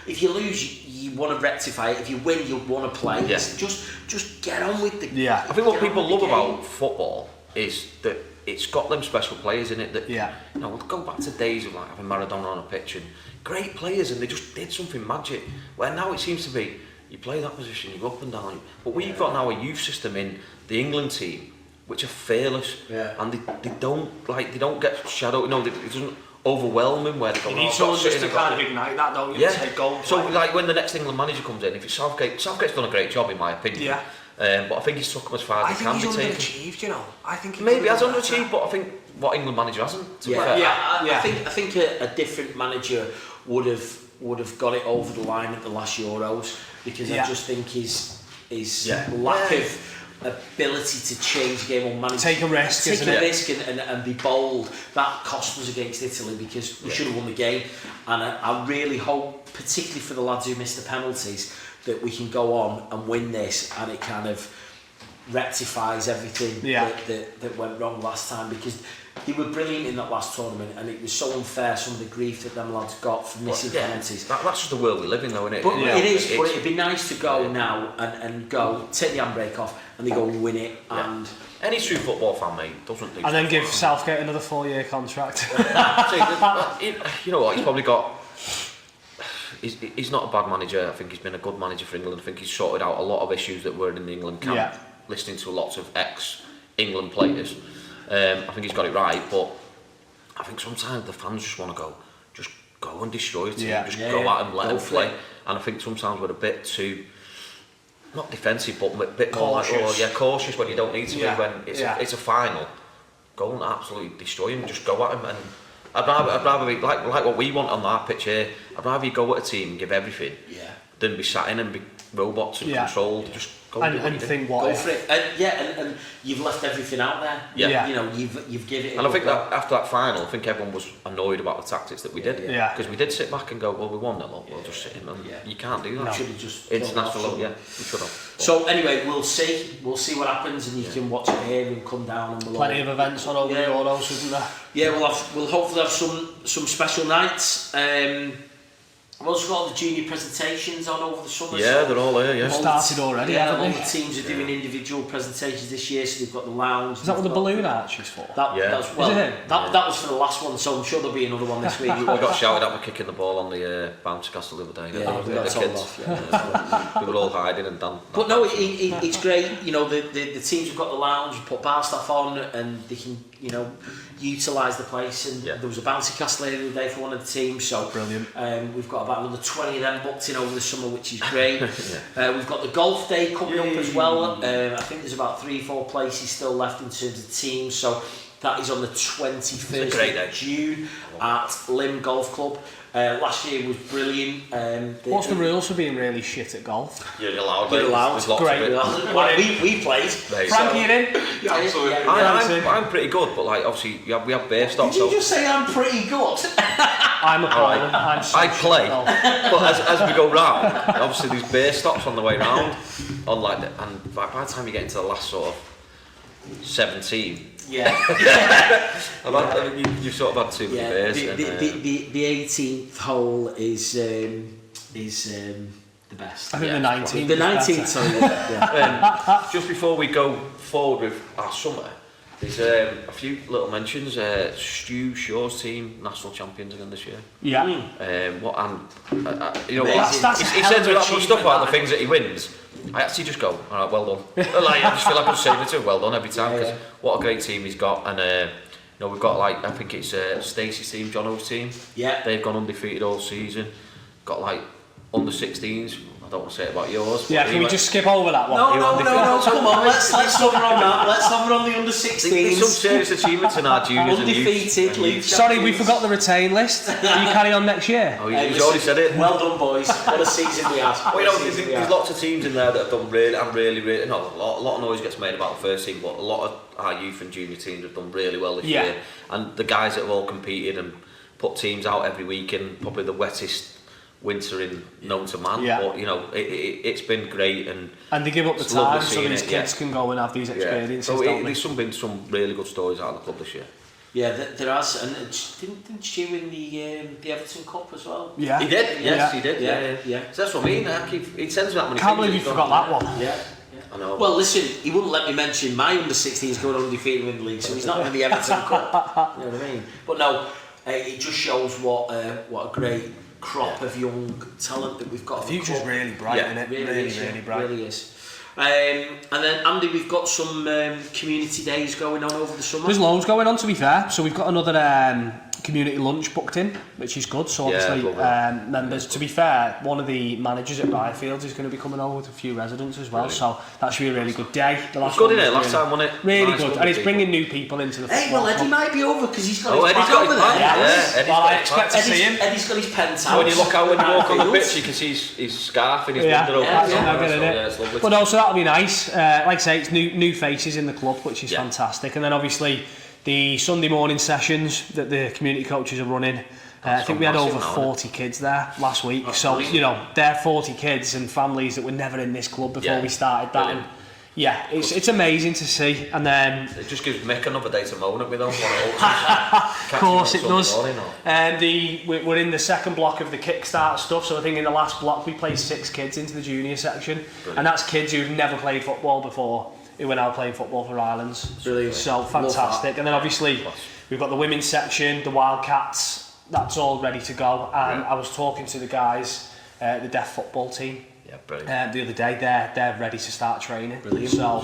if you lose, you want to rectify it. If you win, you want to play. Just get on with the. I think what people love about football is that it's got them special players in it. That we'll go back to days of like having Maradona on a pitch and great players, and they just did something magic. Where now it seems to be you play that position, you go up and down. But we've got now a youth system in the England team which are fearless, and they don't get shadowed. It doesn't overwhelm him where they go. You need someone just to kind of ignite that, don't you? Take goal. So like when the next England manager comes in, if it's Southgate's done a great job in my opinion. But I think he's took him as far as he can be taken. Underachieved, I think he maybe has underachieved, but I think what England manager hasn't. I think a different manager would have got it over the line at the last Euros, because I just think his lack of ability to change the game or manage, take a risk and be bold, that cost us against Italy, because we should have won the game. And I really hope, particularly for the lads who missed the penalties, that we can go on and win this and it kind of rectifies everything that went wrong last time, because they were brilliant in that last tournament, and it was so unfair, some of the grief that them lads got for missing penalties. That's just the world we live in, though, isn't it? But it'd be nice to go now and go take the handbrake off and they go and win it. And any true football fan, mate, doesn't do. And then give Southgate another 4-year contract. You know what? He's probably got. He's not a bad manager. I think he's been a good manager for England. I think he's sorted out a lot of issues that were in the England camp. Listening to lots of ex-England players, I think he's got it right. But I think sometimes the fans just want to go and destroy the team. Go out and let them play. And I think sometimes we're a bit too, not defensive, but a bit cautious. more like, cautious when you don't need to be. When it's a final, go and absolutely destroy him. Just go at him. And I'd rather be like what we want on our pitch here. I'd rather you go at a team and give everything, than be sat in and be robots and controlled. Just go and think what go if. for it. And you've left everything out there. You've given it. And I think that after that final, I think everyone was annoyed about the tactics that we did. Because we did sit back and go, well, we won that lot. We'll just sit in. And you can't do that. No. Should have just international. We should have. So anyway, we'll see what happens, and you can watch it here and come down. And plenty of events on over the Euros, isn't there? Yeah, we'll hopefully have some special nights. We've also got all the junior presentations on over the summer. Yeah, they're all there, Started already, all the teams are doing individual presentations this year, so they've got the lounge. Is that what the balloon arch is for? That was for the last one, so I'm sure there'll be another one this week. We got shouted at for kicking the ball on the bouncy castle the other day. We got told off. We were all hiding and done. But no, it's great. The teams have got the lounge, put bar staff on, and they can, utilise the place. And there was a bouncy castle here the other day for one of the teams, so brilliant. We've got about another 20 of them booked in over the summer, which is great. We've got the golf day coming up as well. I think there's about 3-4 places still left in terms of teams, so That is on the 21st of June at Lim Golf Club. Last year was brilliant. What's the rules for being really shit at golf? You're allowed. You're allowed. Great. We played. Frankie, you're in? Yeah, absolutely. I'm pretty good, but like obviously we have bare stops. Did you just say I'm pretty good? I'm appalling. I play, but as we go round, obviously there's bare stops on the way round. And by the time you get into the last sort of 17. Yeah. You've sort of had too many beers. The 18th hole is the best. I think the 19th. The 19th, sorry. Just before we go forward with our summer, there's a few little mentions. Stu Shaw's team, national champions again this year. Yeah. You know, he says a lot of stuff about the things that he wins. I actually just go, all right, well done. I just feel like I'm saying it to him, well done every time, because what a great team he's got. And you know, we've got like, I think it's Stacey's team, Jono's team. Yeah. They've gone undefeated all season. Got like under 16s. I don't want to say it about yours. Yeah, can we just skip over that one? No, come on, let's cover on that. Let's cover on the under 16s. There's some serious achievements in our juniors and undefeated league. Sorry, we forgot the retain list. Will you carry on next year? Oh, he's already said it. Well done, boys. What a season we had. Well, you know, there's lots of teams in there that have done really, not a lot of noise gets made about the first team, but a lot of our youth and junior teams have done really well this year. And the guys that have all competed and put teams out every week in probably the wettest winter in known to man, but you know it's been great and they give up the time so these kids can go and have these experiences. So there's been some really good stories out of the club this year. Yeah, there has, and didn't Stu win the Everton Cup as well? Yeah, he did. Yes, he did. Yeah. So that's what I mean. He sends that many. Can't believe you forgot that one. Yeah. I know. Well, listen, he wouldn't let me mention my under 16s going undefeated in the league, so he's not in the Everton Cup. You know what I mean? But no, it just shows what a great crop of young talent that we've got. The future's really bright, isn't it? Really bright. Really is. And then Andy, we've got some community days going on over the summer. There's loads going on, to be fair. So we've got another community lunch booked in, which is good. So obviously members, to be fair, one of the managers at Ryfields is going to be coming over with a few residents as well. So that should be a really good day. The last good, innit? Last time, wasn't it? Really good, and it's bringing new people into the football. Hey, well, Eddie might be over because he's got his Eddie's got over there. Yeah, well, I expect to see him. Eddie's got his penthouse. When you walk on the pitch, you can see his scarf and his wardrobe. It's lovely. But also that'll be nice. Like I say, it's new faces in the club, which is fantastic. And then obviously the Sunday morning sessions that the community coaches are running. I think we had over 40 kids there last week. That's so brilliant. You know, they're 40 kids and families that were never in this club before we started that. And it's amazing to see. And then it just gives Mick another day to moan at me though. Of course it does. And we're in the second block of the Kickstart stuff. So I think in the last block we placed 6 kids into the junior section. Brilliant. And that's kids who've never played football before who are now playing football for Rylands. Brilliant. So fantastic. And then obviously we've got the women's section, the Wildcats. That's all ready to go. And I was talking to the guys, the deaf football team. Yeah, brilliant. The other day, they're ready to start training. Brilliant. So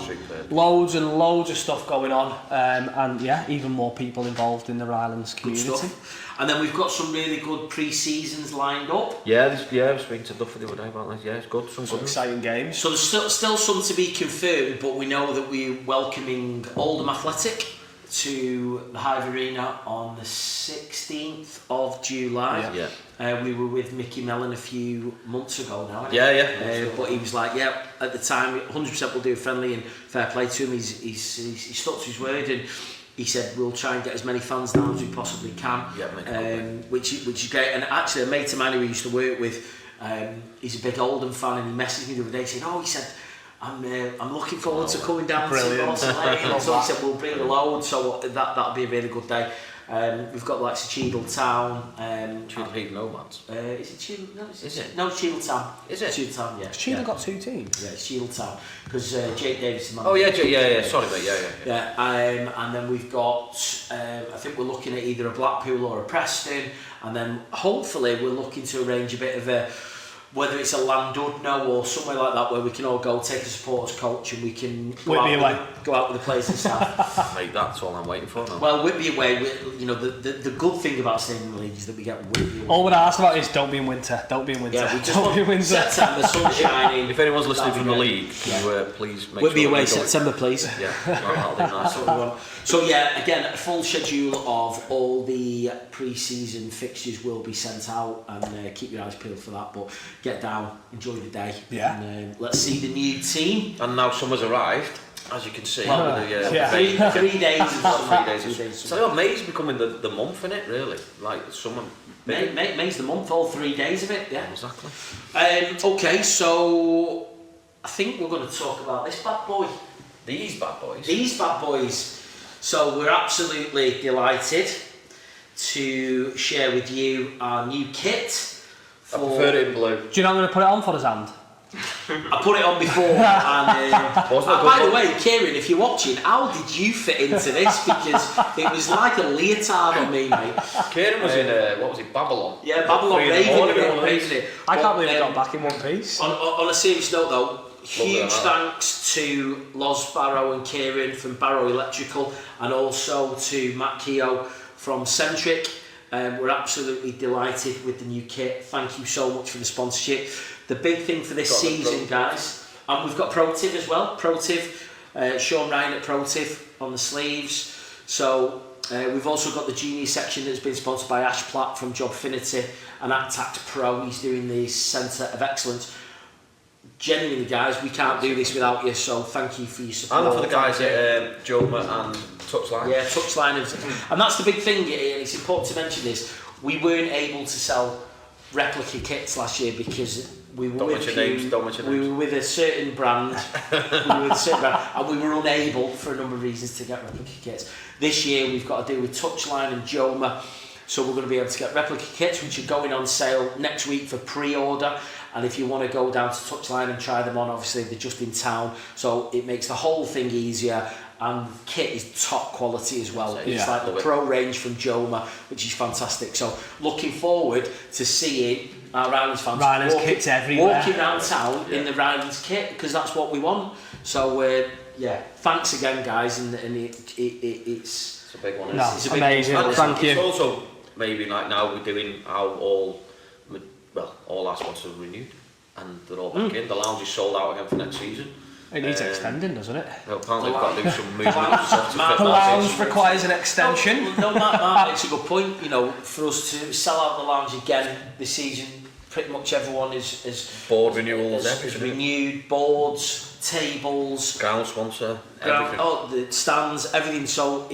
loads and loads of stuff going on, and even more people involved in the Rylands community. Good stuff. And then we've got some really good pre-seasons lined up. I was speaking to Duffy the other day about that. Yeah, it's good. Some exciting games. So there's still some to be confirmed, but we know that we're welcoming Oldham Athletic to the Hive Arena on the 16th of July. We were with Mickey Mellon a few months ago now. But he was like, at the time, 100% we'll do a friendly, and fair play to him. He's stuck to his word, and he said we'll try and get as many fans down as we possibly can. Which is great. And actually, a mate of mine who we used to work with, he's a big Oldham fan, and he messaged me the other day saying, he said, I'm looking forward to coming down to Bronson. So he said we'll bring a load, so that'll be a really good day. We've got like Cheadle Town. Cheadle Nomads. Is it Cheadle? No, is it? No, Cheadle Town. Is it? Cheadle Town, yeah. Has Cheadle got 2 teams? Yeah, it's Cheadle Town. Because Jake Davis is man. Oh yeah, sorry mate, yeah. And then we've got, I think we're looking at either a Blackpool or a Preston, and then hopefully we're looking to arrange a bit of a whether it's a Landudno or somewhere like that where we can all go, take a supporters coach and we can go out with the players and stuff. Mate, that's all I'm waiting for now. Well, Whitby away, the good thing about staying in the league is that we get Whitby away. All we're asked about is don't be in winter. Don't be in winter. Yeah, we just want September, sun shining. If anyone's listening from the league, can you please make Whitby sure away September, please. Yeah, that'll be nice. That's what we want. So yeah, again, a full schedule of all the pre-season fixtures will be sent out, and keep your eyes peeled for that. But get down, enjoy the day, and let's see the new team. And now summer's arrived, as you can see. Well, with 3 days. 3 days. So May's becoming the month, isn't it? Really, like summer. May's the month, all 3 days of it. Yeah, exactly. Okay, so I think we're going to talk about this bad boy. These bad boys. These bad boys. So we're absolutely delighted to share with you our new kit. I prefer it in blue. Do you know I'm going to put it on for us, and? I put it on before, and by the way, Kieran, if you're watching, how did you fit into this? Because it was like a leotard on me, mate. Kieran was in what was it, Babylon? Yeah, Babylon Raven. I can't believe it got back in one piece. On a serious note, though, huge thanks to Loz Barrow and Kieran from Barrow Electrical, and also to Matt Keogh from Centric. We're absolutely delighted with the new kit. Thank you so much for the sponsorship. The big thing for this season, guys, and we've got ProTiv as well. ProTiv, Sean Ryan at ProTiv on the sleeves. So we've also got the junior section that's been sponsored by Ash Platt from Jobfinity and Actact Pro. He's doing the Centre of Excellence. Genuinely, guys, we can't do this without you, so thank you for your support. And for the guys at Joma and Touchline. Yeah, Touchline. And that's the big thing, it's important to mention this. We weren't able to sell replica kits last year because we were with a certain brand, and we were unable, for a number of reasons, to get replica kits. This year we've got to do with Touchline and Joma, so we're going to be able to get replica kits, which are going on sale next week for pre-order. And if you want to go down to Touchline and try them on, obviously they're just in town, so it makes the whole thing easier. And the kit is top quality as well. It's like the Pro range from Joma, which is fantastic. So looking forward to seeing our Rylands fans kits everywhere, walking around town in the Rylands kit, because that's what we want. So thanks again, guys, and it's a big one. No, it's amazing. Thank you. It's also maybe like now we're doing how all our spots are renewed and they're all back in. The lounge is sold out again for next season. It needs extending, doesn't it? Well, apparently we've got to do some movement. The lounge requires an extension. No, Matt makes a good point. You know, for us to sell out the lounge again this season, pretty much everyone is board renewals, everything. Renewed boards, tables, ground sponsor, everything. The stands, everything. So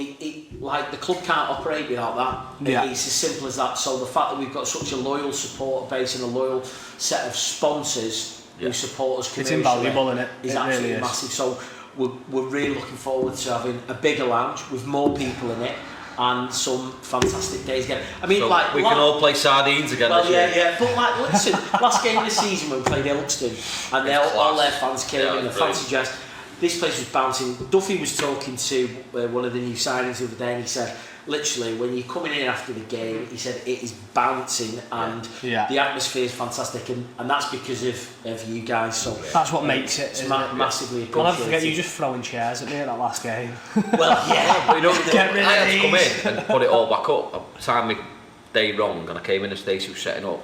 like the club can't operate without that. Yeah. It's as simple as that. So the fact that we've got such a loyal supporter base and a loyal set of sponsors who support us commercially, it's invaluable, isn't it? Is it absolutely really is. massive. So we're really looking forward to having a bigger lounge with more people in it and some fantastic days again. I mean, so we can all play sardines again. Well, yeah. But like, listen, last game of the season when we played Ilkeston, and all their fans came in the fancy dress. This place was bouncing. Duffy was talking to one of the new signings the other day, and he said, literally, when you're coming in after the game, he said it is bouncing, and the atmosphere is fantastic, and that's because of you guys. So that's what makes it. It's massively appreciated. I'll never forget you just throwing chairs at me at that last game. Well, yeah, but you know, I had to come in and put it all back up. I timed my day wrong, and I came in and Stacey was setting up.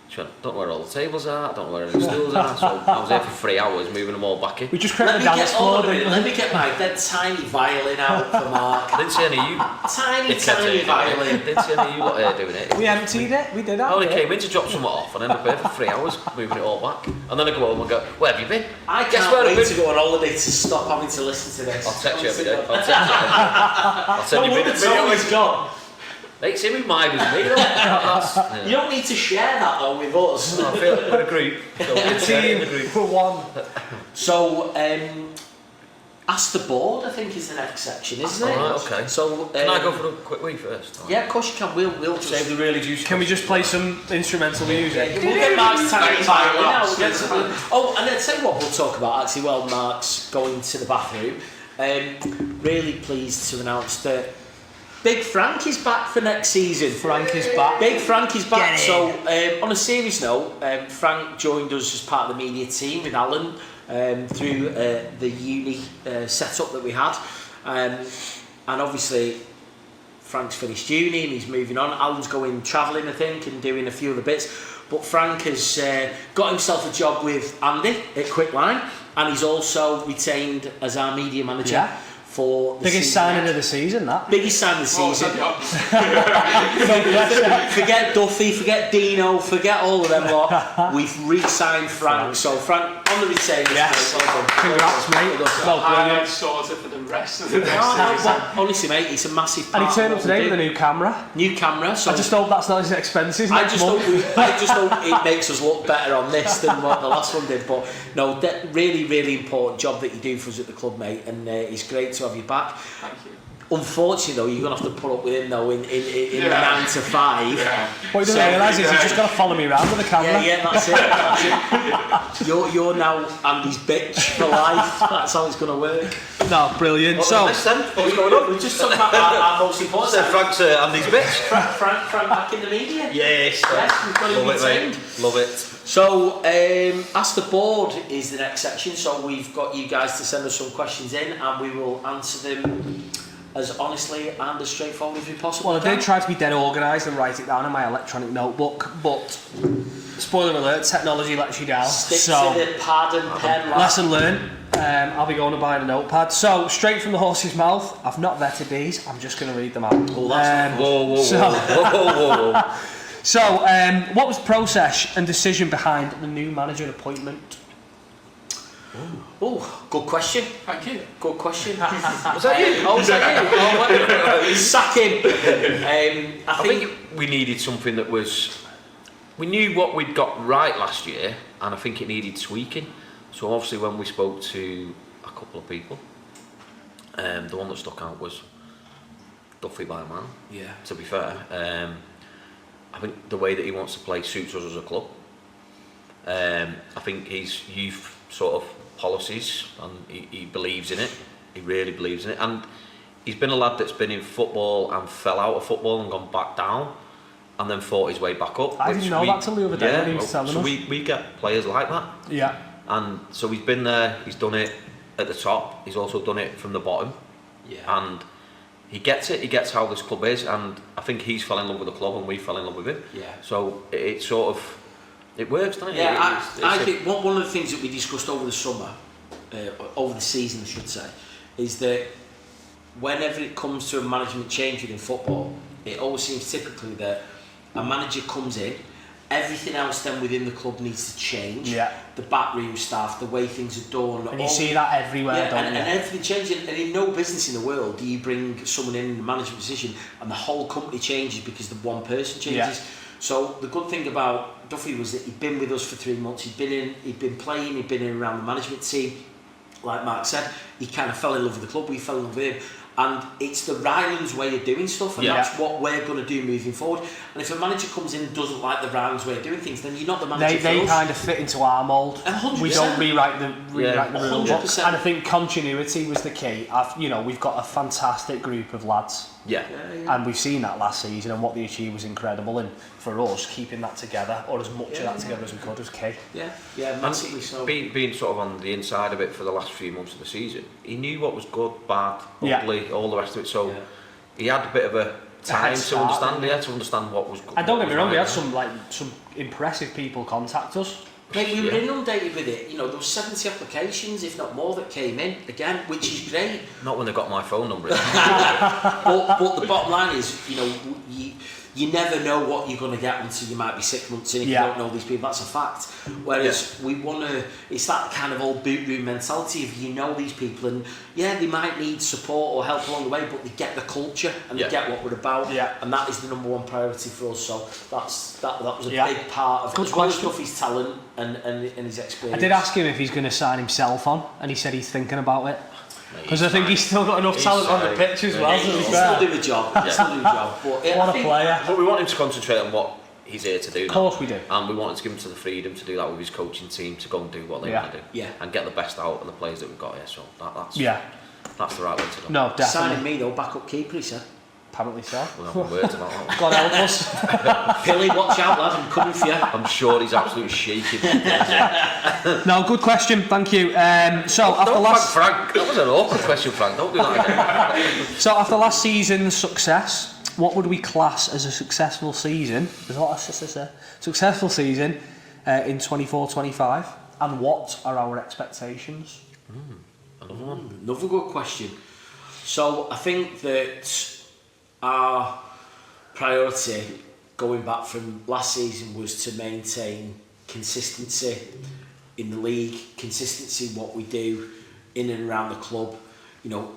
She went, don't know where all the tables are, don't know where any stools are. So I was there for 3 hours moving them all back in. We just created a dance floor. Let me get my dead tiny violin out for Mark. I didn't see any of you. Tiny violin. I didn't see any of you lot doing it. We emptied it, we did that. I only came in to drop something off and ended up there for 3 hours moving it all back. And then I go home and go, where have you been? I can't wait to go on holiday to stop having to listen to this. I'll text you every day. I'll send you videos. It's always gone. It's him with mine with me. You don't need to share that though with us. No, I feel like we're a group. A team for one. So, ask the board, I think, is the next section, isn't it? Right, okay. So, can I go for a quick wee first? Yeah, of course you can. We'll just save the really juicy. Can we just play some instrumental music? We'll get Mark's tiny violin out. Oh, and I'll tell you what we'll talk about actually while Mark's going to the bathroom. Really pleased to announce that Big Frank is back for next season. Frank is back. Big Frank is back. So, on a serious note, Frank joined us as part of the media team with Alan through the uni setup that we had. And obviously, Frank's finished uni and he's moving on. Alan's going travelling, I think, and doing a few other bits. But Frank has got himself a job with Andy at Quickline, and he's also retained as our media manager. For the biggest signing of the season, that. Biggest signing of the season. Forget Duffy, forget Dino, forget all of them lot. We've re-signed Frank. So Frank on the retainer. Yes. Well congrats, mate. Brilliant. Sorted for the rest of the season. Honestly, mate, it's a massive part. And he turned up today with a new camera. New camera. So I just hope that's not as expensive. I just hope it makes us look better on this than what the last one did. But no, really, really important job that you do for us at the club, mate. And it's great to have you back. Thank you. Unfortunately, though, you're going to have to put up with him, though, in the 9 to 5. Yeah. What he doesn't realise is he's just got to follow me around with the camera. Yeah, that's it. You're now Andy's bitch for life. That's how it's going to work. No, brilliant. What's So, going on? We're just talking about our most important. So Frank's Andy's bitch. Frank back in the media. Yes. We've got him retained. Love it. So, Ask the Board is the next section. So we've got you guys to send us some questions in, and we will answer them as honestly and as straightforward as we possibly well, I can. did try to be dead organised and write it down in my electronic notebook, but spoiler alert, technology lets you down. Stick so, to the pad and pen. lesson learned. I'll be going to buy a notepad. So, straight from the horse's mouth. I've not vetted these. I'm just going to read them out. Oh, that's Whoa. So, what was the process and decision behind the new manager appointment? Oh, good question. Thank you. Good question. Was that you? Oh, was that you? Sack him. I think we needed something that was... We knew what we'd got right last year, and I think it needed tweaking. So obviously when we spoke to a couple of people, the one that stuck out was Duffy by man. Yeah. To be fair, I think the way that he wants to play suits us as a club. I think his youth sort of policies, and he believes in it. He really believes in it, and he's been a lad that's been in football and fell out of football and gone back down, and then fought his way back up. I didn't know that till the other day when he was telling us. So we get players like that. Yeah. And so he's been there. He's done it at the top. He's also done it from the bottom. Yeah. And he gets it. He gets how this club is, and I think he's fell in love with the club, and we fell in love with him. Yeah. So it sort of. It works, doesn't it? Yeah, I think one of the things that we discussed over the summer, over the season I should say, is that whenever it comes to a management change within football, it always seems typically that a manager comes in, everything else then within the club needs to change. Yeah. The backroom staff, the way things are done. And you see that everywhere, don't you? And everything changes. And in no business in the world do you bring someone in a management position and the whole company changes because the one person changes. Yeah. So the good thing about Duffy was that he'd been with us for 3 months. He'd been playing. He'd been in around the management team. Like Mark said, he kind of fell in love with the club. We fell in love with him. And it's the Rylands way of doing stuff, and that's what we're going to do moving forward. And if a manager comes in and doesn't like the Rylands way of doing things, then you're not the manager for us. They kind of fit into our mould. 100%. We don't rewrite the rule book. 100%. And I think continuity was the key. We've got a fantastic group of lads. Yeah. And we've seen that last season, and what they achieved was incredible. And for us, keeping that together, or as much of that together as we could, was key. Yeah, massively so. Being sort of on the inside of it for the last few months of the season, he knew what was good, bad, ugly, all the rest of it. So he had a bit of a time to understand what was good. And don't get me wrong, we had some impressive people contact us. Mate, we were inundated with it. There were 70 applications, if not more, that came in again, which is great. Not when they got my phone number. but the bottom line is, you never know what you're going to get until you might be 6 months in if you don't know these people. That's a fact. Whereas we want to, it's that kind of old boot room mentality if you know these people, and they might need support or help along the way, but they get the culture and they get what we're about, and that is the number one priority for us. So that was a big part of as well as Duffy's talent and his experience. I did ask him if he's going to sign himself on, and he said he's thinking about it. Because I think he's still got enough talent on the pitch as well. He'll still do the job. But, what a player. But we want him to concentrate on what he's here to do. Of course we do. And we wanted to give him the freedom to do that with his coaching team, to go and do what they want to do. Yeah. And get the best out of the players that we've got here. So that's the right way to go. No, definitely. Signing me though, backup keeper, he said. Apparently so. We'll have words about that one. God help us. Pilly, watch out, lad, I'm coming for you. I'm sure he's absolutely shaking. No, good question, thank you. So after don't last Frank, that was an awkward question, Frank. Don't do that again. So after last season's success, what would we class as a successful season? There's a lot of successful season in 24-25, and what are our expectations? Another one. Another good question. So I think that our priority going back from last season was to maintain consistency in the league, consistency in what we do in and around the club. You know,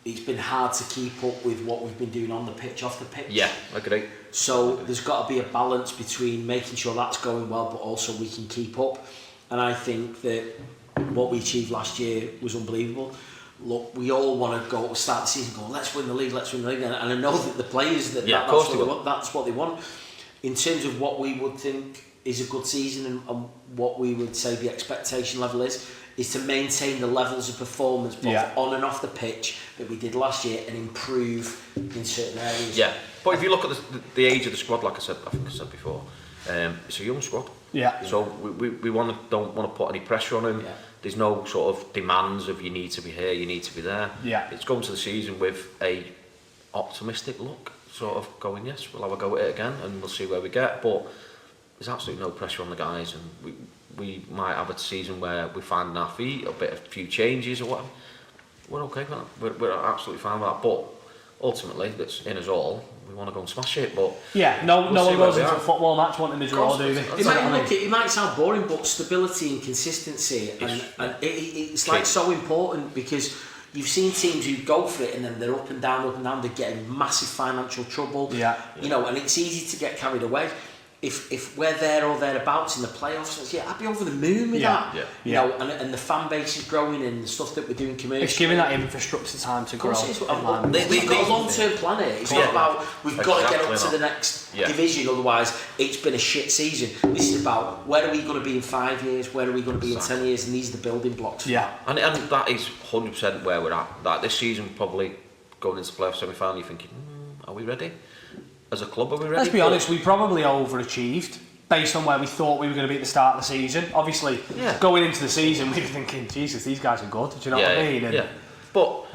it's been hard to keep up with what we've been doing on the pitch, off the pitch. Yeah, I agree. So there's got to be a balance between making sure that's going well, but also we can keep up. And I think that what we achieved last year was unbelievable. Look, we all want to go start the season going, let's win the league, and I know that the players that's what they want. In terms of what we would think is a good season and what we would say the expectation level is to maintain the levels of performance both on and off the pitch that we did last year and improve in certain areas. Yeah, but if you look at the age of the squad, like I think I said before, it's a young squad. Yeah. So we don't want to put any pressure on him. Yeah. There's no sort of demands of you need to be here, you need to be there. Yeah. It's going to the season with a optimistic look, sort of going, yes, we'll have a go at it again and we'll see where we get. But there's absolutely no pressure on the guys, and we might have a season where we find our feet, a few changes or whatever. We're okay with that. We're absolutely fine with that. But ultimately, that's in us all. We want to go and smash it, but no one goes into a football match wanting to draw, do they? It might sound boring, but stability and consistency and it's like so important, because you've seen teams who go for it and then they're up and down, they're getting massive financial trouble. Yeah. You know, and it's easy to get carried away. If we're there or thereabouts in the playoffs, I'd be over the moon with that. Yeah. You know, and the fan base is growing and the stuff that we're doing commercially. It's giving that infrastructure time to grow. We've got a long-term plan here. It's not about we've got to get up to the next division, otherwise it's been a shit season. This is about where are we going to be in 5 years, where are we going to be in 10 years, and these are the building blocks. Yeah, and that is 100% where we're at. Like this season, probably going into the playoff semi-final, you're thinking, are we ready? As a club, are we ready? Let's be honest, we probably overachieved based on where we thought we were going to be at the start of the season. Obviously, going into the season, we were thinking, Jesus, these guys are good. Do you know what I mean? Yeah. But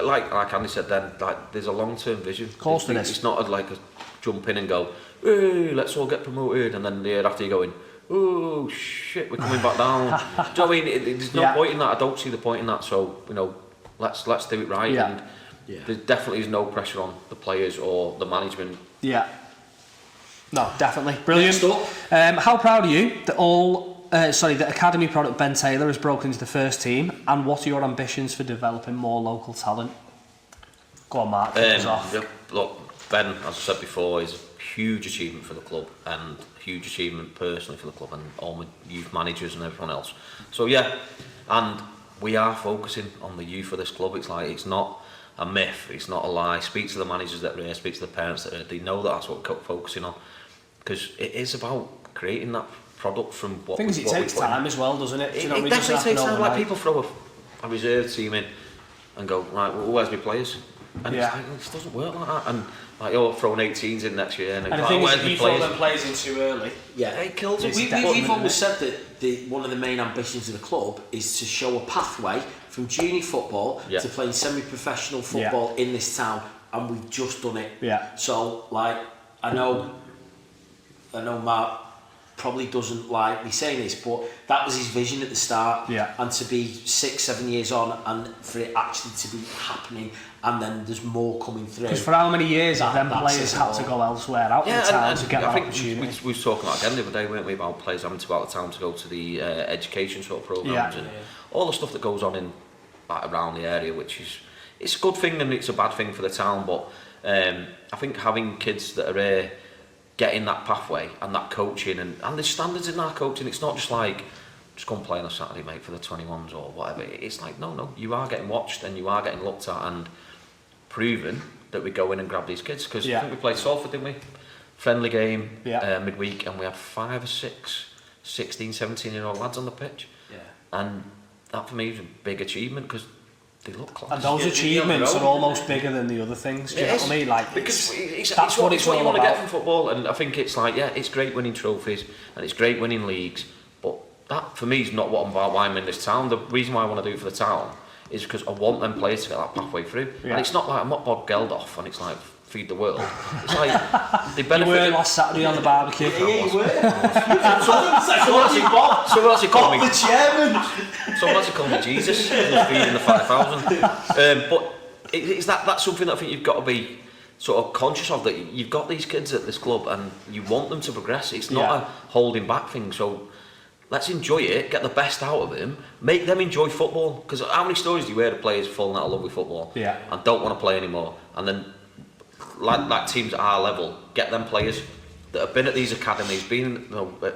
like Andy said then, like there's a long-term vision. Of course there is. It's not like a jump in and go, hey, let's all get promoted, and then the year after you're going, oh shit, we're coming back down. Do you know what I mean? There's no point in that. I don't see the point in that. So let's do it right. Yeah. And there definitely is no pressure on the players or the management. Yeah. No, definitely. Brilliant. How proud are you that the academy product Ben Taylor has broken into the first team, and what are your ambitions for developing more local talent? Go on, Mark, kick us off. Look, Ben, as I said before, is a huge achievement for the club and huge achievement personally for the club and all my youth managers and everyone else. So and we are focusing on the youth of this club. It's not a myth, it's not a lie. Speak to the managers that are here, speak to the parents that are here. They know that's what we're focusing on, because it is about creating that product from what it takes time as well, doesn't it? It definitely takes time. Like people throw a reserve team in and go, right, well, where's my players? And it's like, it doesn't work like that. And like you're throwing 18s in next year, and the thing is, if you throw them players in too early, it kills it. We've always said that one of the main ambitions of the club is to show a pathway from junior football to playing semi-professional football in this town, and we've just done it. Yeah. So like, I know Mark probably doesn't like me saying this, but that was his vision at the start. Yeah. And to be 6-7 years on, and for it actually to be happening, and then there's more coming through. Because for how many years have them players had to go elsewhere out of the town to get that opportunity? We were talking about again the other day, weren't we, about players having to go out of town to go to the education sort of programs and all the stuff that goes on in around the area, which is it's a good thing and it's a bad thing for the town. But I think having kids that are here getting that pathway and that coaching and there's standards in that coaching. It's not just like just come play on a Saturday, mate, for the 21s or whatever. It's like no, you are getting watched and you are getting looked at and proven that we go in and grab these kids, because I think we played Salford, didn't we? Friendly game midweek, and we had 5 or 6 16, 17-year-old lads on the pitch. And that for me was a big achievement, because they look class. And those achievements are almost bigger than the other things. Do you know what I mean? Like, because that's what it's all you want to about. get from football, and I think it's like, yeah, it's great winning trophies and it's great winning leagues, but that for me is not what I'm about. Why I'm in this town. The reason why I want to do it for the town is because I want them players to get that pathway through. Yeah. And it's not like I'm not Bob Geldof and it's like feed the world. It's like they benefit. You were last Saturday on the barbecue. Yeah, you were. Someone else called me the chairman. Someone else called me Jesus. I was feeding the 5,000. But it's that's something that I think you've got to be sort of conscious of, that you've got these kids at this club and you want them to progress. It's not a holding back thing. So let's enjoy it, get the best out of them, make them enjoy football. Because how many stories do you hear of players falling out of love with football and don't want to play anymore? And then, like teams at our level, get them players that have been at these academies, been at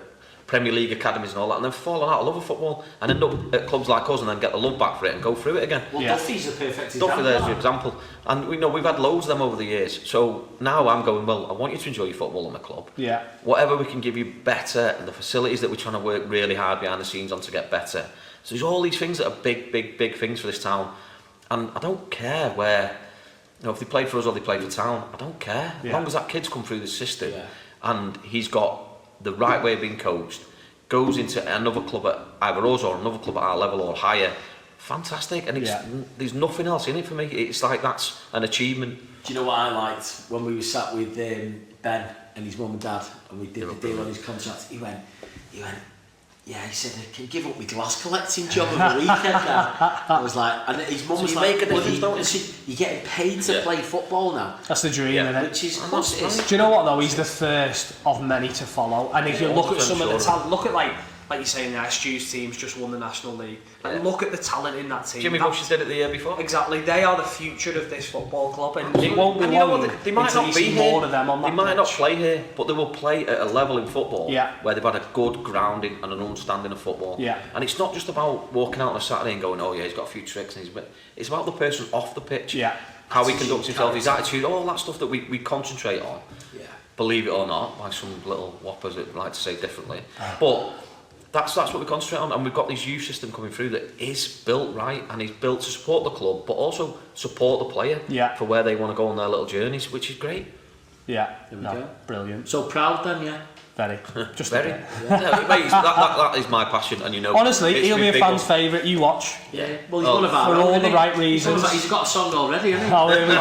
Premier League academies and all that, and then fallen out of love with football and end up at clubs like us and then get the love back for it and go through it again. Well, Duffy's a perfect example. Duffy, there's your example. And we know we've had loads of them over the years. So now I'm going, well, I want you to enjoy your football in the club. Yeah. Whatever we can give you better, and the facilities that we're trying to work really hard behind the scenes on to get better. So there's all these things that are big things for this town. And I don't care where, if they play for us or they play for town, I don't care. As long as that kid's come through the system and he's got the right way of being coached, goes into another club at either us or another club at our level or higher, fantastic. And there's nothing else in it for me. It's like that's an achievement. Do you know what I liked when we were sat with Ben and his mum and dad and we did the deal on his contract? He went, he said, I can give up my glass collecting job of the weekend now. I was like, and his mum was like, you're getting paid to play football now. That's the dream, isn't it? Which is, do you know what though? He's the first of many to follow. And if you look at some of the talent, look at like you're saying, the Stu's team's just won the National League. And look at the talent in that team. Jimmy Bush did it the year before. Exactly, they are the future of this football club, and it won't be long. They might not be here. More of them on that they might not play here, but they will play at a level in football where they've had a good grounding and an understanding of football. Yeah. And it's not just about walking out on a Saturday and going, oh yeah, he's got a few tricks, and it's about the person off the pitch. Yeah. How he conducts himself, his attitude, all that stuff that we concentrate on. Yeah. Believe it or not, by some little whoppers that like to say differently, but. That's what we concentrate on, and we've got this youth system coming through that is built right and is built to support the club, but also support the player for where they want to go on their little journeys, which is great. Yeah, there we go. Brilliant. So proud then, yeah? Very. Just very. Mate, that is my passion, and you know. Honestly, he'll be a fan's favourite. You watch. Yeah. Well, he's one of our for all the right reasons. He's got a song already, hasn't he? Oh, here we go.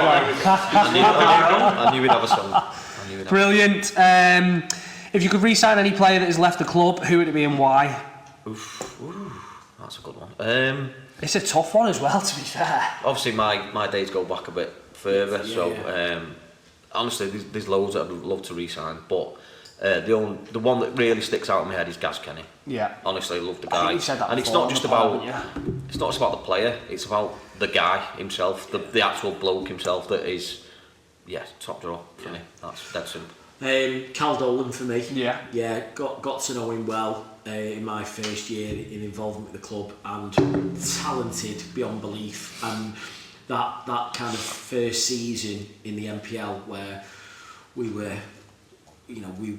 I knew we'd have a song. Brilliant. If you could re-sign any player that has left the club, who would it be and why? That's a good one. It's a tough one as well, to be fair. Obviously, my days go back a bit further, honestly, there's loads that I'd love to re-sign, but the one that really sticks out in my head is Gaz Kenny. Yeah. Honestly, I love the guy. You've said that and it's not just about the player, it's about the guy himself, the actual bloke himself that is, top draw for me. That's dead simple. Cal Dolan for me. Yeah. Got to know him well in my first year in involvement with the club, and talented beyond belief. And that kind of first season in the NPL where we were, we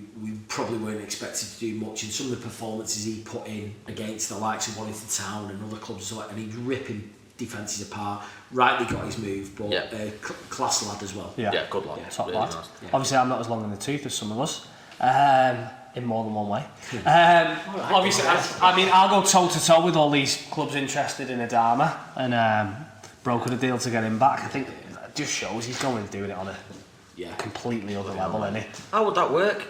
probably weren't expected to do much, and some of the performances he put in against the likes of Warrington Town and other clubs, and he's ripping defences apart. Rightly got his move, but class lad as well. Yeah, good lad. Top really lad. Nice. Obviously, I'm not as long in the tooth as some of us, in more than one way. Obviously, I'll go toe to toe with all these clubs interested in Adama, and brokered a deal to get him back. I think it just shows he's going and doing it on a completely other level, isn't he? How would that work?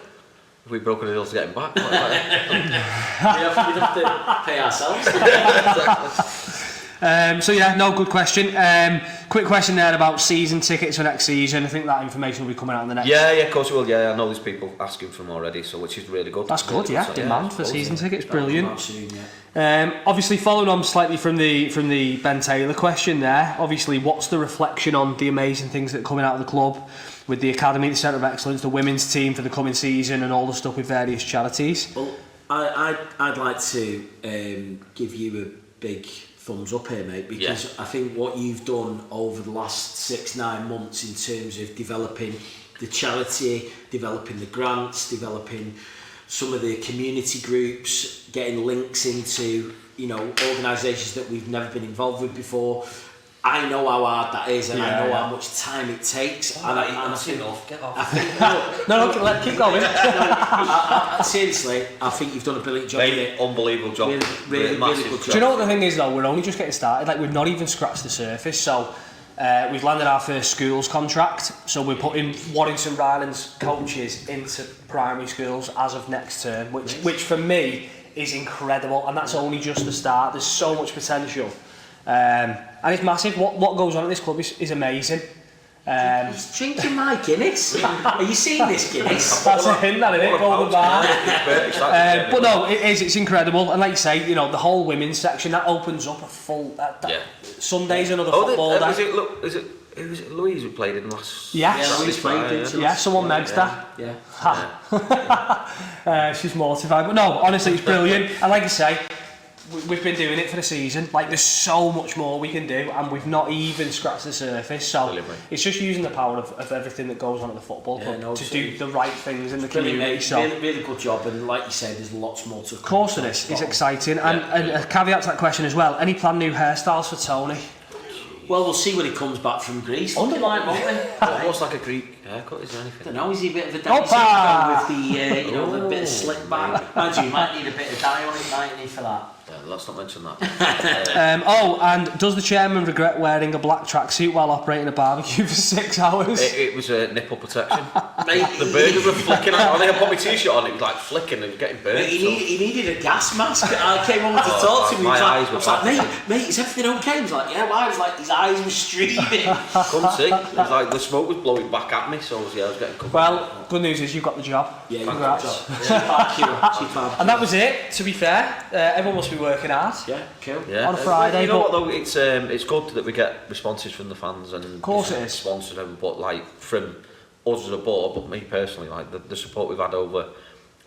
If we broke a deal to get him back? You'd have to pay ourselves. Good question. Quick question there about season tickets for next season. I think that information will be coming out in the next. Yeah, of course it will. Yeah, I know there's people asking for them already, so which is really good. That's good. Really good. Demand for season tickets, brilliant. Soon, obviously, following on slightly from the Ben Taylor question there. Obviously, what's the reflection on the amazing things that are coming out of the club with the academy, the centre of excellence, the women's team for the coming season, and all the stuff with various charities? Well, I'd like to give you a big thumbs up here, mate, because I think what you've done over the last 6-9 months in terms of developing the charity, developing the grants, developing some of the community groups, getting links into organisations that we've never been involved with before, I know how hard that is, and I know how much time it takes. And I think enough. Get off. Keep going. Seriously, I think you've done a brilliant job. Unbelievable job. Really good job. Do you know what the thing is though? We're only just getting started. Like we've not even scratched the surface. So we've landed our first schools contract. So we're putting Warrington Rylands coaches into primary schools as of next term, which for me is incredible, and that's only just the start. There's so much potential. And it's massive. What goes on at this club is amazing. He's drinking my Guinness. Are you seeing this Guinness? That's a hint, that isn't it? Golden bar. But no, it's incredible. And like you say, you know, the whole women's section that opens up a full. Sunday's another football day. Is it Louise who played in last? Yes. Louise played. Yeah, someone megged her. Yeah. She's mortified, but no, honestly, it's brilliant. And like I say, we've been doing it for the season. Like, there's so much more we can do, and we've not even scratched the surface. So it's just using the power of everything that goes on at the football club to do the right things in the community. So really good job, and like you say, there's lots more to come. Of course, it is. It's exciting, and a caveat to that question as well. Any planned new hairstyles for Tony? Well, we'll see when he comes back from Greece. Underline, won't we? Almost like a Greek haircut, is there anything? I don't know, is he a bit of a dye with the, the bit of slick back? Mind you might need a bit of dye on it, mightn't he, for that? Yeah, let's not mention that. And does the chairman regret wearing a black tracksuit while operating a barbecue for 6 hours? It was a nipple protection. The burgers were flicking. I think I put my t-shirt on, it was like flicking and getting burnt. He needed a gas mask. I came over to talk to him. I was like, mate, is everything okay? He was like, yeah, why? It was like his eyes were streaming. Couldn't see. It was like the smoke was blowing back at me, so I was getting covered. Well, good news is you've got the job. Yeah, congrats. And that was it, to be fair. Everyone must be working hard. Yeah, cool. Yeah. On a Friday. You know what though, it's good that we get responses from the fans and of course it is. sponsors, but like from us as a board, but me personally, like the support we've had over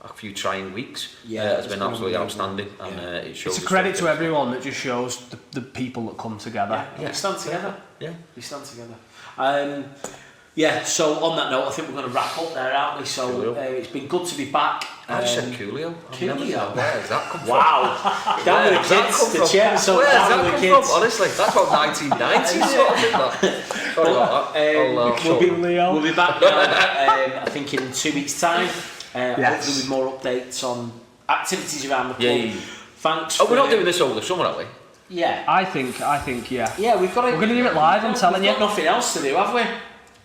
a few trying weeks has been absolutely outstanding, and it shows. It's a credit to everyone that just shows the people that come together. We stand together. Yeah, we stand together. So on that note, I think we're going to wrap up there, aren't we? So it's been good to be back. I just said Coolio. Coolio? Where's that come from? Wow. Down with the kids, the chair, so where's down that with the come kids. from? Honestly, that's about 1990 sort of thing. Sorry about that. We'll be back now, I think in 2 weeks' time. Hopefully with more updates on activities around the club. Thanks. We're not doing this over the summer, are we? Yeah. I think, yeah. Yeah, we're going to do it live, I'm telling you. We've got nothing else to do, have we?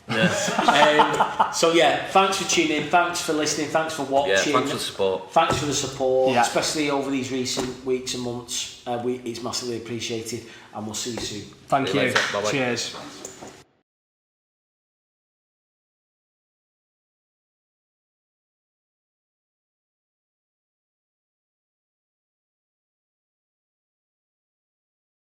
Yeah. So thanks for tuning in, thanks for listening, thanks for watching. Yeah, thanks for the support. Thanks for the support, especially over these recent weeks and months. It's massively appreciated, and we'll see you soon. Thank you. Bye-bye. Cheers.